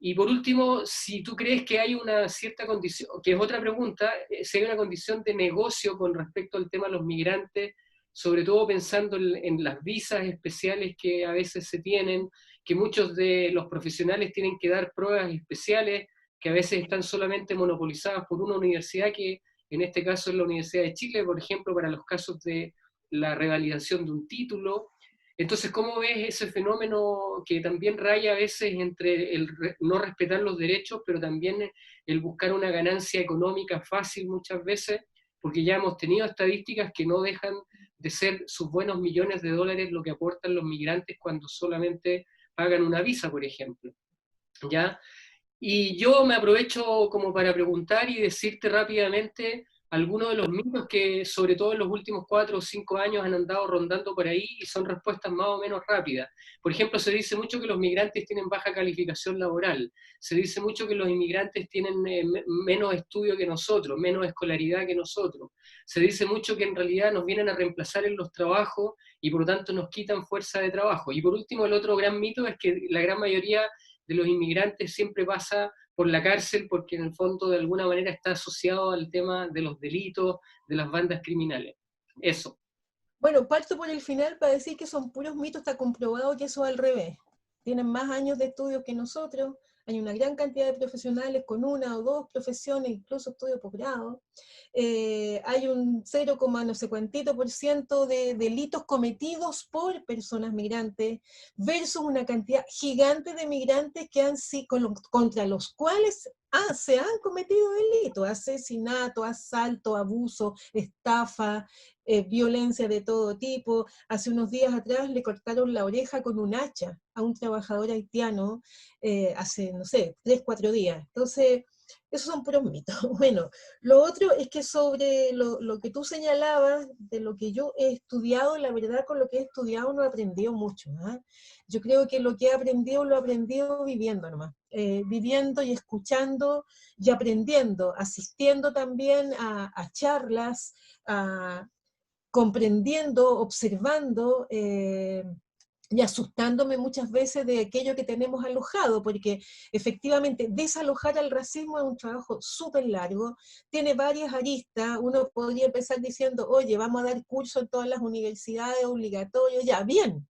A: Y por último, si tú crees que hay una cierta condición, que es otra pregunta, si hay una condición de negocio con respecto al tema de los migrantes, sobre todo pensando en las visas especiales que a veces se tienen, que muchos de los profesionales tienen que dar pruebas especiales, que a veces están solamente monopolizadas por una universidad, que en este caso es la Universidad de Chile, por ejemplo, para los casos de la revalidación de un título. Entonces, ¿cómo ves ese fenómeno que también raya a veces entre el no respetar los derechos, pero también el buscar una ganancia económica fácil muchas veces? Porque ya hemos tenido estadísticas que no dejan de ser sus buenos millones de dólares lo que aportan los migrantes cuando solamente pagan una visa, por ejemplo. ¿Ya? Y yo me aprovecho como para preguntar y decirte rápidamente algunos de los mitos que, sobre todo en los últimos 4 o 5 años, han andado rondando por ahí y son respuestas más o menos rápidas. Por ejemplo, se dice mucho que los migrantes tienen baja calificación laboral, se dice mucho que los inmigrantes tienen menos estudio que nosotros, menos escolaridad que nosotros, se dice mucho que en realidad nos vienen a reemplazar en los trabajos y por lo tanto nos quitan fuerza de trabajo. Y por último, el otro gran mito es que la gran mayoría de los inmigrantes siempre pasa por la cárcel, porque en el fondo de alguna manera está asociado al tema de los delitos, de las bandas criminales. Eso.
B: Bueno, parto por el final para decir que son puros mitos, está comprobado que eso es al revés. Tienen más años de estudio que nosotros, hay una gran cantidad de profesionales con una o dos profesiones, incluso estudio de posgrado. Hay un 0, no sé cuántito por ciento de delitos cometidos por personas migrantes versus una cantidad gigante de migrantes que han sido, contra los cuales se han cometido delitos, asesinato, asalto, abuso, estafa, violencia de todo tipo. Hace unos días atrás le cortaron la oreja con un hacha a un trabajador haitiano, hace, no sé, 3, 4 días. Entonces, esos son puros mitos. Bueno, lo otro es que sobre lo que tú señalabas, de lo que yo he estudiado, la verdad con lo que he estudiado no he aprendido mucho. ¿Eh? Yo creo que lo que he aprendido, lo he aprendido viviendo nomás. Viviendo y escuchando y aprendiendo, asistiendo también a charlas, a, comprendiendo, observando, y asustándome muchas veces de aquello que tenemos alojado, porque efectivamente desalojar al racismo es un trabajo súper largo, tiene varias aristas. Uno podría empezar diciendo, oye, vamos a dar curso en todas las universidades obligatorios, ya, bien,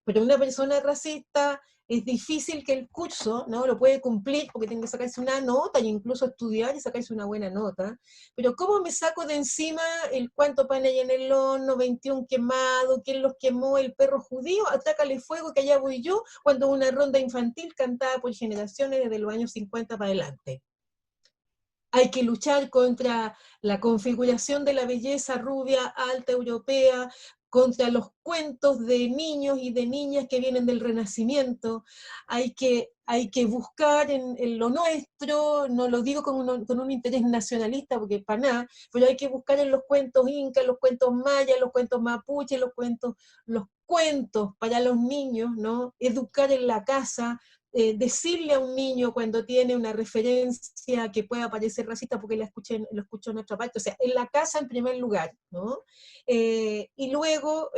B: pero una persona racista es difícil que el curso, ¿no? Lo puede cumplir porque tiene que sacarse una nota e incluso estudiar y sacarse una buena nota, pero ¿cómo me saco de encima el cuánto pan hay en el horno, 21 quemado, quién los quemó, el perro judío, atácale fuego que allá voy yo, cuando una ronda infantil cantada por generaciones desde los años 50 para adelante? Hay que luchar contra la configuración de la belleza rubia, alta, europea, contra los cuentos de niños y de niñas que vienen del Renacimiento. Hay que buscar en lo nuestro, no lo digo con un interés nacionalista, porque para nada, pero hay que buscar en los cuentos incas, los cuentos mayas, los cuentos mapuches, los cuentos para los niños, ¿no? Educar en la casa, decirle a un niño cuando tiene una referencia que pueda parecer racista porque lo escuchó en otra parte, o sea, en la casa en primer lugar, ¿no? Y luego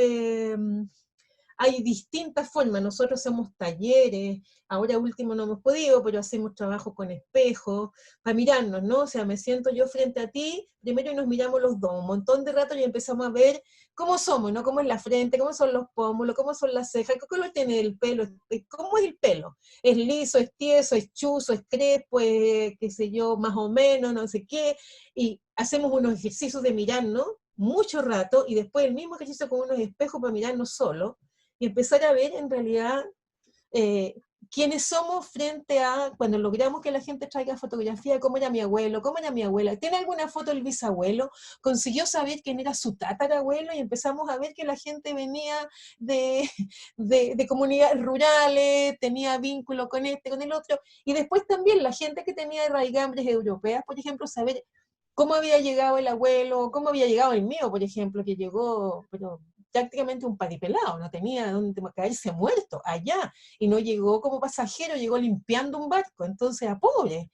B: hay distintas formas, nosotros hacemos talleres, ahora último no hemos podido, pero hacemos trabajo con espejos, para mirarnos, ¿no? O sea, me siento yo frente a ti, primero y nos miramos los dos, un montón de rato y empezamos a ver cómo somos, ¿no? Cómo es la frente, cómo son los pómulos, cómo son las cejas, qué color tiene el pelo, cómo es el pelo, es liso, es tieso, es chuzo, es crespo, es, qué sé yo, más o menos, no sé qué, y hacemos unos ejercicios de mirarnos mucho rato, y después el mismo ejercicio con unos espejos para mirarnos solo, y empezar a ver en realidad eh, quiénes somos frente a, cuando logramos que la gente traiga fotografía de cómo era mi abuelo, cómo era mi abuela, ¿tiene alguna foto del bisabuelo? Consiguió saber quién era su tatarabuelo y empezamos a ver que la gente venía de, de comunidades rurales, tenía vínculo con este, con el otro, y después también la gente que tenía raigambres europeas, por ejemplo, saber cómo había llegado el abuelo, cómo había llegado el mío, por ejemplo, que llegó, pero prácticamente un patipelado, no tenía dónde caerse muerto allá, y no llegó como pasajero, llegó limpiando un barco, entonces era pobre,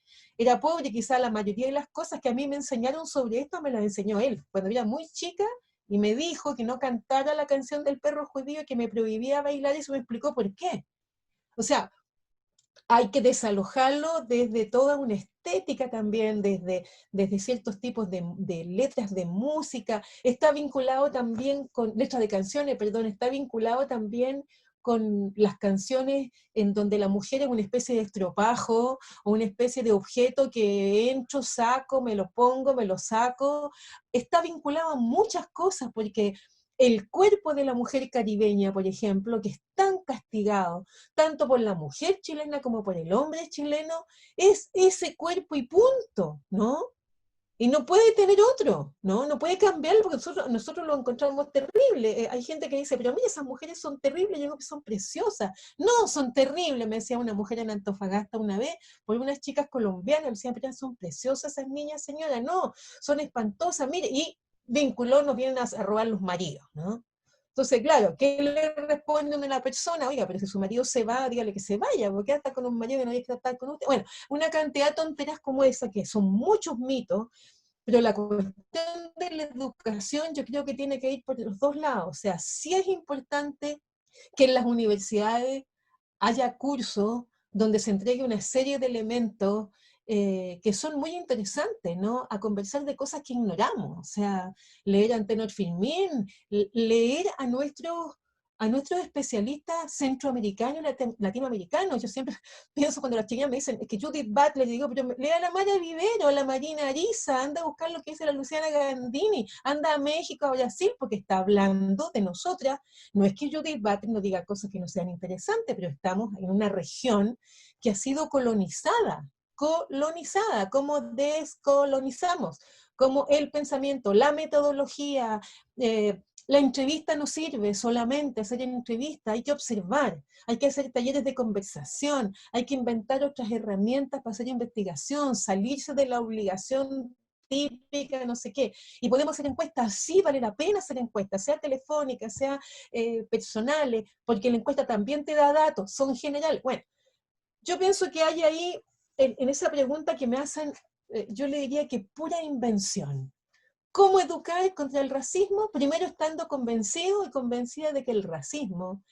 B: quizá la mayoría de las cosas que a mí me enseñaron sobre esto me las enseñó él, cuando era muy chica, y me dijo que no cantara la canción del perro judío y que me prohibía bailar, y eso me explicó por qué. O sea, hay que desalojarlo desde toda una estética también, desde ciertos tipos de letras de música, está vinculado también con, letras de canciones, perdón, está vinculado también con las canciones en donde la mujer es una especie de estropajo, o una especie de objeto que entro, saco, me lo pongo, me lo saco, está vinculado a muchas cosas, porque el cuerpo de la mujer caribeña, por ejemplo, que es tan castigado, tanto por la mujer chilena como por el hombre chileno, es ese cuerpo y punto, ¿no? Y no puede tener otro, ¿no? No puede cambiarlo porque nosotros lo encontramos terrible. Hay gente que dice, pero mira, esas mujeres son terribles, yo digo que son preciosas. No, son terribles, me decía una mujer en Antofagasta una vez, por unas chicas colombianas, me decían, pero son preciosas esas niñas, señora, no, son espantosas, mire, y vinculó, nos vienen a robar los maridos, ¿no? Entonces, claro, ¿qué le responde a la persona? Oiga, pero si su marido se va, dígale que se vaya, porque está con un marido que no hay que estar con usted. Bueno, una cantidad de tonteras como esa, que son muchos mitos, pero la cuestión de la educación yo creo que tiene que ir por los dos lados. O sea, sí es importante que en las universidades haya cursos donde se entregue una serie de elementos que son muy interesantes, ¿no? A conversar de cosas que ignoramos, o sea, leer a Antenor Filmín, leer a nuestros especialistas centroamericanos y latinoamericanos. Yo siempre pienso cuando las chiquillas me dicen, es que Judith Butler, digo, pero lea a la Maya Vivero, a la Marina Ariza, anda a buscar lo que dice la Luciana Gandini, anda a México, a Brasil, porque está hablando de nosotras. No es que Judith Butler no diga cosas que no sean interesantes, pero estamos en una región que ha sido colonizada, cómo descolonizamos, cómo el pensamiento, la metodología, la entrevista no sirve solamente hacer entrevista, hay que observar, hay que hacer talleres de conversación, hay que inventar otras herramientas para hacer investigación, salirse de la obligación típica, no sé qué. Y podemos hacer encuestas, sí vale la pena hacer encuestas, sea telefónicas, sea personales, porque la encuesta también te da datos, son generales. Bueno, yo pienso que hay ahí, en esa pregunta que me hacen, yo le diría que pura invención. ¿Cómo educar contra el racismo? Primero estando convencido y convencida de que el racismo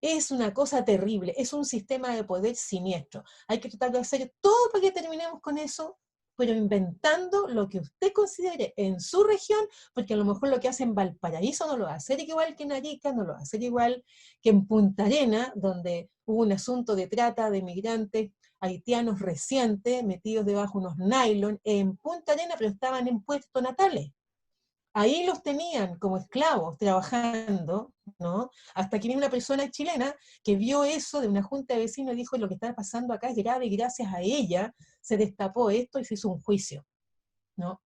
B: es una cosa terrible, es un sistema de poder siniestro. Hay que tratar de hacer todo para que terminemos con eso, pero inventando lo que usted considere en su región, porque a lo mejor lo que hace en Valparaíso no lo va a hacer igual que en Arica, no lo va a hacer igual que en Punta Arena, donde hubo un asunto de trata de migrantes haitianos recientes, metidos debajo de unos nylon en Punta Arena, pero estaban en Puerto Natales. Ahí los tenían como esclavos trabajando, ¿no? Hasta que vino una persona chilena que vio eso de una junta de vecinos y dijo, lo que está pasando acá es grave, y gracias a ella se destapó esto y se hizo un juicio, ¿no?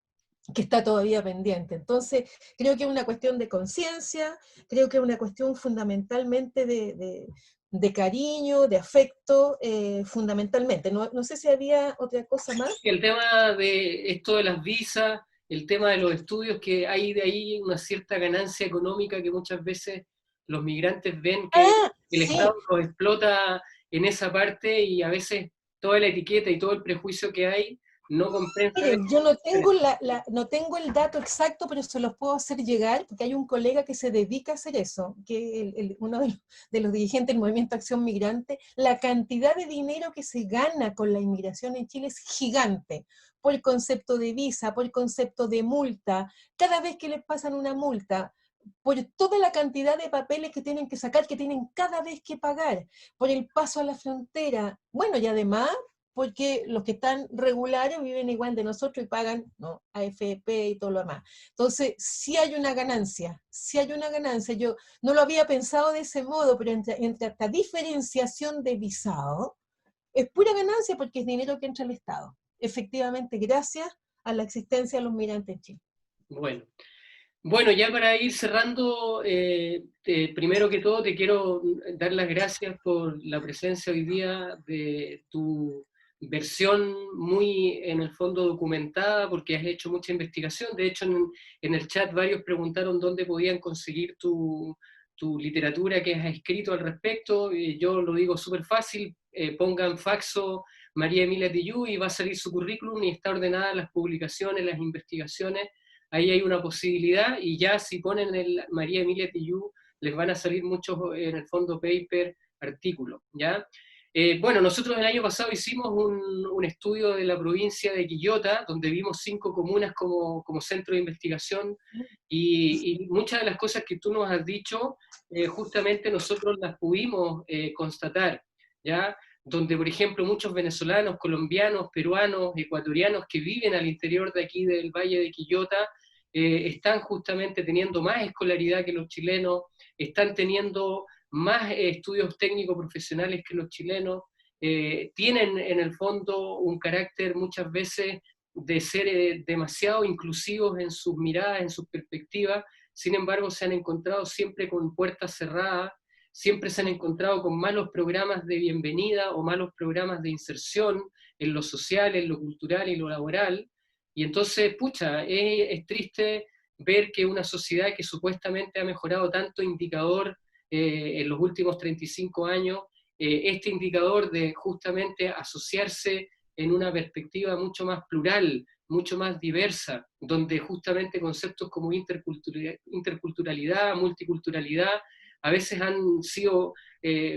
B: Que está todavía pendiente. Entonces, creo que es una cuestión de conciencia, creo que es una cuestión fundamentalmente de cariño, de afecto, fundamentalmente. No, no sé si había otra cosa más.
A: El tema de esto de las visas, el tema de los estudios, que hay de ahí una cierta ganancia económica que muchas veces los migrantes ven que
B: Ah,
A: el
B: sí.
A: Estado los explota en esa parte y a veces toda la etiqueta y todo el prejuicio que hay no compensa.
B: Miren, yo no tengo, no tengo el dato exacto, pero se los puedo hacer llegar, porque hay un colega que se dedica a hacer eso, que uno de los dirigentes del Movimiento Acción Migrante. La cantidad de dinero que se gana con la inmigración en Chile es gigante, por el concepto de visa, por el concepto de multa, cada vez que les pasan una multa, por toda la cantidad de papeles que tienen que sacar, que tienen cada vez que pagar, por el paso a la frontera. Bueno, y además porque los que están regulares viven igual de nosotros y pagan, ¿no?, AFP y todo lo demás. Entonces, sí hay una ganancia, sí hay una ganancia. Yo no lo había pensado de ese modo, pero entre esta diferenciación de visado, es pura ganancia porque es dinero que entra al Estado. Efectivamente, gracias a la existencia de los migrantes en Chile.
A: Bueno, bueno, ya para ir cerrando, primero que todo te quiero dar las gracias por la presencia hoy día de tu versión muy en el fondo documentada, porque has hecho mucha investigación. De hecho, en el chat varios preguntaron dónde podían conseguir tu literatura que has escrito al respecto. Yo lo digo súper fácil, pongan Faxo María Emilia Tillú y va a salir su currículum y está ordenada las publicaciones, las investigaciones. Ahí hay una posibilidad y ya si ponen el María Emilia Tillú les van a salir muchos, en el fondo, paper, artículos, ¿ya? Bueno, nosotros el año pasado hicimos un estudio de la provincia de Quillota, donde vimos 5 comunas como centro de investigación, y muchas de las cosas que tú nos has dicho, justamente nosotros las pudimos constatar, ¿ya? Donde, por ejemplo, muchos venezolanos, colombianos, peruanos, ecuatorianos que viven al interior de aquí del Valle de Quillota, están justamente teniendo más escolaridad que los chilenos, están teniendo más estudios técnicos profesionales que los chilenos, tienen en el fondo un carácter muchas veces de ser demasiado inclusivos en sus miradas, en sus perspectivas. Sin embargo se han encontrado siempre con puertas cerradas, siempre se han encontrado con malos programas de bienvenida o malos programas de inserción en lo social, en lo cultural y lo laboral. Y entonces, pucha, es triste ver que una sociedad que supuestamente ha mejorado tanto indicador en los últimos 35 años, este indicador de justamente asociarse en una perspectiva mucho más plural, mucho más diversa, donde justamente conceptos como interculturalidad, multiculturalidad, a veces han sido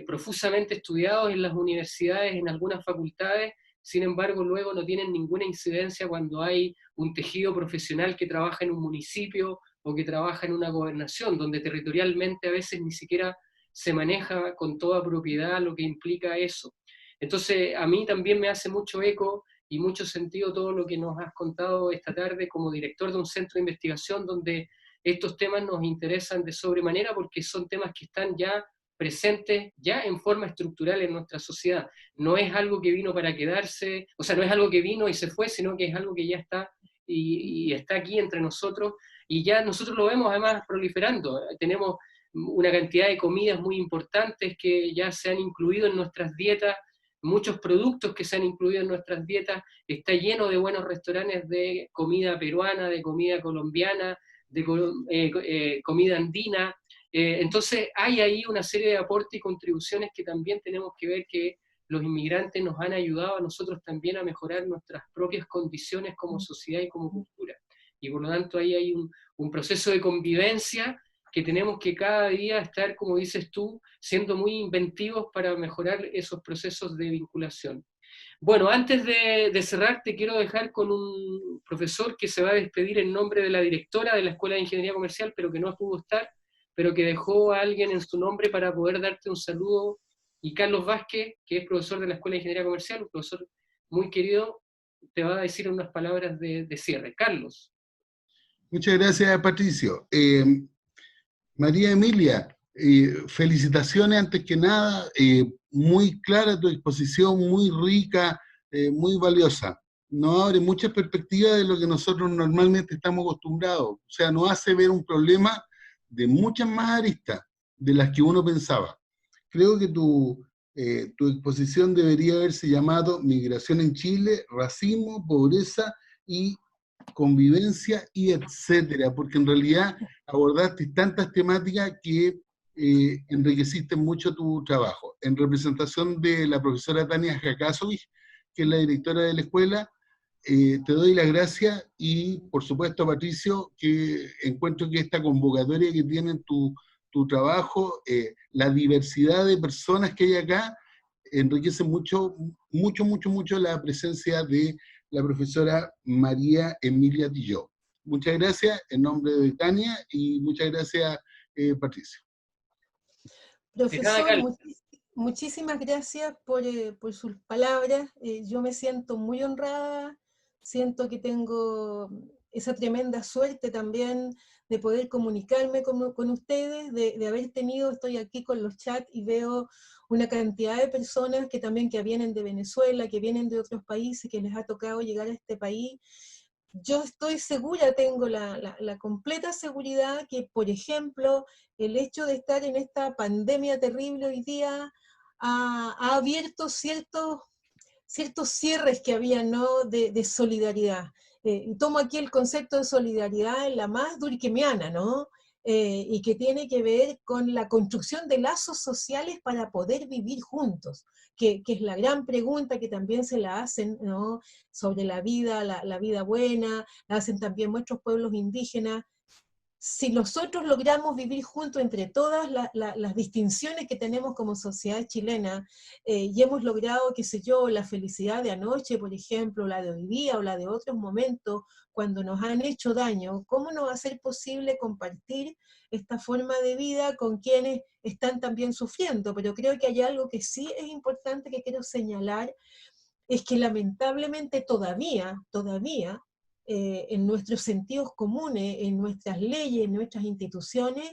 A: profusamente estudiados en las universidades, en algunas facultades, sin embargo luego no tienen ninguna incidencia cuando hay un tejido profesional que trabaja en un municipio o que trabaja en una gobernación, donde territorialmente a veces ni siquiera se maneja con toda propiedad lo que implica eso. Entonces, a mí también me hace mucho eco y mucho sentido todo lo que nos has contado esta tarde como director de un centro de investigación donde estos temas nos interesan de sobremanera porque son temas que están ya presentes, ya en forma estructural en nuestra sociedad. No es algo que vino para quedarse, o sea, no es algo que vino y se fue, sino que es algo que ya está y está aquí entre nosotros y ya nosotros lo vemos además proliferando. Tenemos una cantidad de comidas muy importantes que ya se han incluido en nuestras dietas, muchos productos que se han incluido en nuestras dietas, está lleno de buenos restaurantes de comida peruana, de comida colombiana, de comida andina. Entonces hay ahí una serie de aportes y contribuciones que también tenemos que ver que los inmigrantes nos han ayudado a nosotros también a mejorar nuestras propias condiciones como sociedad y como cultura. Y por lo tanto ahí hay un proceso de convivencia que tenemos que cada día estar, como dices tú, siendo muy inventivos para mejorar esos procesos de vinculación. Bueno, antes de cerrar, te quiero dejar con un profesor que se va a despedir en nombre de la directora de la Escuela de Ingeniería Comercial, pero que no pudo estar, pero que dejó a alguien en su nombre para poder darte un saludo. Y Carlos Vázquez, que es profesor de la Escuela de Ingeniería Comercial, un profesor muy querido, te va a decir unas palabras de cierre. Carlos.
C: Muchas gracias, Patricio. María Emilia, felicitaciones antes que nada, muy clara tu exposición, muy rica, muy valiosa. Nos abre muchas perspectivas de lo que nosotros normalmente estamos acostumbrados. O sea, nos hace ver un problema de muchas más aristas de las que uno pensaba. Creo que tu exposición debería haberse llamado Migración en Chile, Racismo, Pobreza y Convivencia y etcétera, porque en realidad abordaste tantas temáticas que enriqueciste mucho tu trabajo. En representación de la profesora Tania Jakasovich, que es la directora de la escuela, te doy las gracias y, por supuesto, Patricio, que encuentro que esta convocatoria que tiene tu trabajo, la diversidad de personas que hay acá, enriquece mucho, mucho, mucho, mucho la presencia de la profesora María Emilia Tilló. Muchas gracias en nombre de Tania y muchas gracias, Patricio.
B: Profesor, muchísimas gracias por sus palabras. Yo me siento muy honrada, siento que tengo esa tremenda suerte también de poder comunicarme con ustedes, de haber tenido, estoy aquí con los chats y veo una cantidad de personas que también que vienen de Venezuela, que vienen de otros países, que les ha tocado llegar a este país. Yo estoy segura, tengo la completa seguridad que, por ejemplo, el hecho de estar en esta pandemia terrible hoy día ha abierto ciertos cierres que había, ¿no?, de solidaridad. Y tomo aquí el concepto de solidaridad en la más durkheimiana, ¿no? Y que tiene que ver con la construcción de lazos sociales para poder vivir juntos, que es la gran pregunta que también se la hacen, ¿no?, sobre la vida, la vida buena, la hacen también muchos pueblos indígenas. Si nosotros logramos vivir juntos entre todas las distinciones que tenemos como sociedad chilena, y hemos logrado, qué sé yo, la felicidad de anoche, por ejemplo, la de hoy día o la de otros momentos, cuando nos han hecho daño, ¿cómo no va a ser posible compartir esta forma de vida con quienes están también sufriendo? Pero creo que hay algo que sí es importante que quiero señalar, es que lamentablemente todavía, en nuestros sentidos comunes, en nuestras leyes, en nuestras instituciones,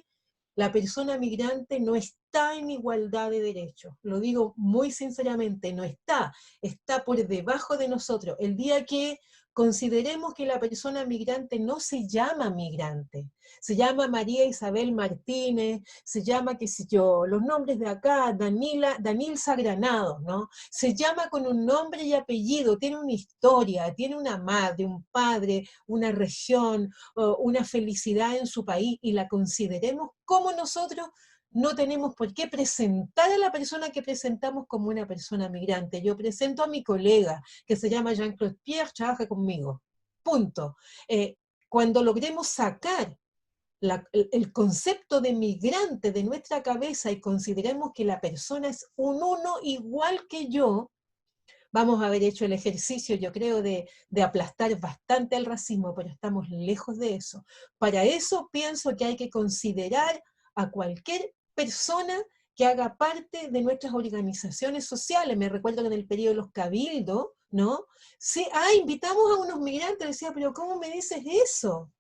B: la persona migrante no está en igualdad de derechos. Lo digo muy sinceramente, no está, está por debajo de nosotros. El día que consideremos que la persona migrante no se llama migrante, se llama María Isabel Martínez, se llama, qué sé yo, los nombres de acá, Danilza Granados, ¿no? Se llama con un nombre y apellido, tiene una historia, tiene una madre, un padre, una región, una felicidad en su país, y la consideremos como nosotros. No tenemos por qué presentar a la persona que presentamos como una persona migrante. Yo presento a mi colega, que se llama Jean-Claude Pierre, trabaja conmigo. Punto. Cuando logremos sacar el concepto de migrante de nuestra cabeza y consideremos que la persona es un uno igual que yo, vamos a haber hecho el ejercicio, yo creo, de aplastar bastante al racismo, pero estamos lejos de eso. Para eso pienso que hay que considerar a cualquier persona que haga parte de nuestras organizaciones sociales. Me recuerdo que en el periodo de los cabildos, ¿no? Sí, invitamos a unos migrantes, decía, pero ¿cómo me dices eso?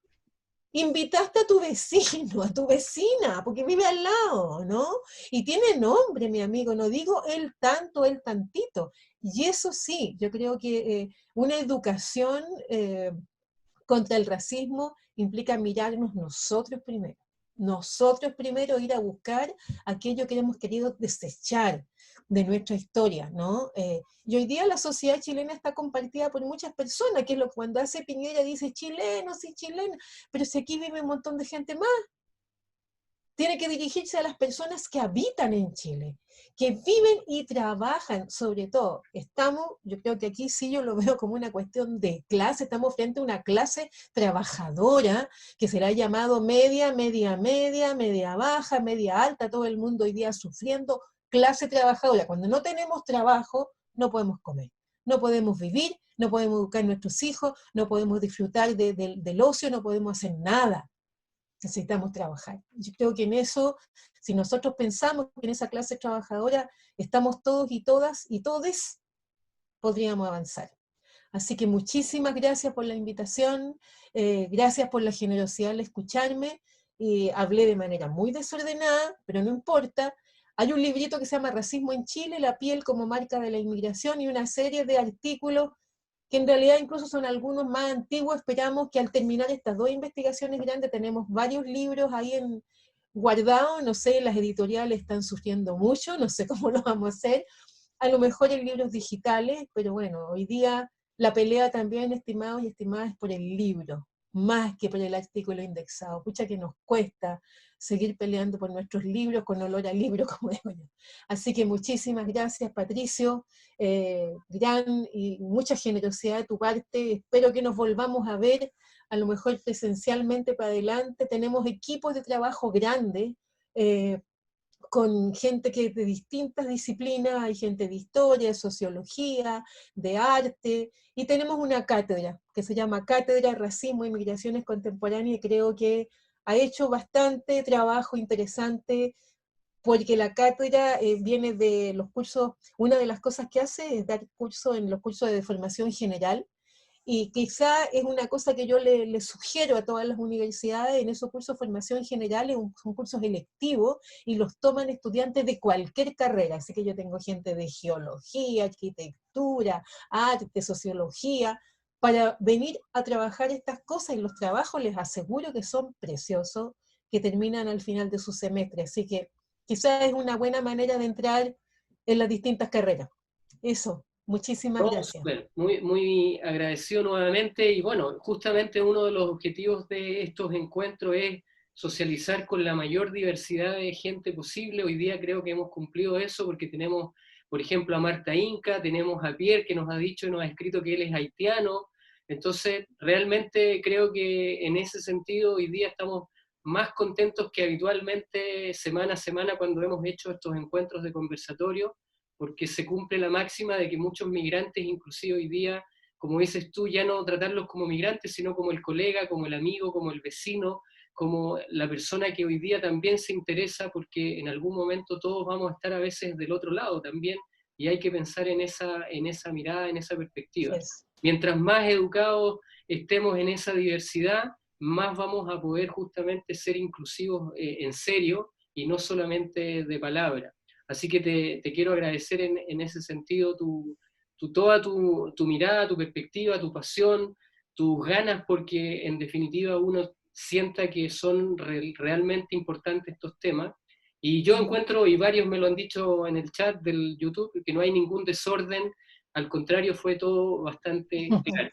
B: Invitaste a tu vecino, a tu vecina, porque vive al lado, ¿no? Y tiene nombre, mi amigo, no digo él tanto, él tantito. Y eso sí, yo creo que una educación contra el racismo implica mirarnos nosotros primero ir a buscar aquello que hemos querido desechar de nuestra historia, ¿no? Y hoy día la sociedad chilena está compartida por muchas personas, que es lo que cuando hace Piñera dice chilenos y chilenas, pero si aquí vive un montón de gente más, tiene que dirigirse a las personas que habitan en Chile, que viven y trabajan, sobre todo. Yo creo que aquí sí yo lo veo como una cuestión de clase, estamos frente a una clase trabajadora, que será llamado media, media, media, media baja, media alta, todo el mundo hoy día sufriendo, clase trabajadora. Cuando no tenemos trabajo, no podemos comer, no podemos vivir, no podemos educar a nuestros hijos, no podemos disfrutar del ocio, no podemos hacer nada. Necesitamos trabajar. Yo creo que en eso, si nosotros pensamos que en esa clase trabajadora estamos todos y todas y todes, podríamos avanzar. Así que muchísimas gracias por la invitación, gracias por la generosidad al escucharme, hablé de manera muy desordenada, pero no importa. Hay un librito que se llama Racismo en Chile, la piel como marca de la inmigración, y una serie de artículos que en realidad incluso son algunos más antiguos. Esperamos que al terminar estas dos investigaciones grandes, tenemos varios libros ahí guardados, no sé, las editoriales están sufriendo mucho, no sé cómo lo vamos a hacer, a lo mejor en libros digitales, pero bueno, hoy día la pelea también, estimados y estimadas, es por el libro, más que por el artículo indexado. Pucha que nos cuesta seguir peleando por nuestros libros con olor a libro, como digo yo. Así que muchísimas gracias, Patricio, gran y mucha generosidad de tu parte. Espero que nos volvamos a ver, a lo mejor presencialmente para adelante. Tenemos equipos de trabajo grandes, con gente que es de distintas disciplinas, hay gente de historia, de sociología, de arte, y tenemos una cátedra que se llama Cátedra Racismo e Migraciones Contemporáneas, y creo que ha hecho bastante trabajo interesante, porque la cátedra viene de los cursos. Una de las cosas que hace es dar cursos en los cursos de formación general, y quizá es una cosa que yo le sugiero a todas las universidades. En esos cursos de formación general son cursos electivos y los toman estudiantes de cualquier carrera. Así que yo tengo gente de geología, arquitectura, arte, sociología, para venir a trabajar estas cosas, y los trabajos les aseguro que son preciosos, que terminan al final de su semestre. Así que quizá es una buena manera de entrar en las distintas carreras. Eso. Muchísimas gracias.
A: Super, muy, muy agradecido nuevamente, y bueno, justamente uno de los objetivos de estos encuentros es socializar con la mayor diversidad de gente posible. Hoy día creo que hemos cumplido eso, porque tenemos, por ejemplo, a Marta Inca, tenemos a Pierre, que nos ha dicho y nos ha escrito que él es haitiano. Entonces realmente creo que en ese sentido hoy día estamos más contentos que habitualmente semana a semana cuando hemos hecho estos encuentros de conversatorio, porque se cumple la máxima de que muchos migrantes, inclusive hoy día, como dices tú, ya no tratarlos como migrantes, sino como el colega, como el amigo, como el vecino, como la persona que hoy día también se interesa, porque en algún momento todos vamos a estar a veces del otro lado también, y hay que pensar en esa mirada, en esa perspectiva. Yes. Mientras más educados estemos en esa diversidad, más vamos a poder justamente ser inclusivos en serio, y no solamente de palabra. Así que te quiero agradecer en ese sentido toda tu mirada, tu perspectiva, tu pasión, tus ganas, porque en definitiva uno sienta que son realmente importantes estos temas. Y yo encuentro, y varios me lo han dicho en el chat del YouTube, que no hay ningún desorden, al contrario, fue todo bastante claro.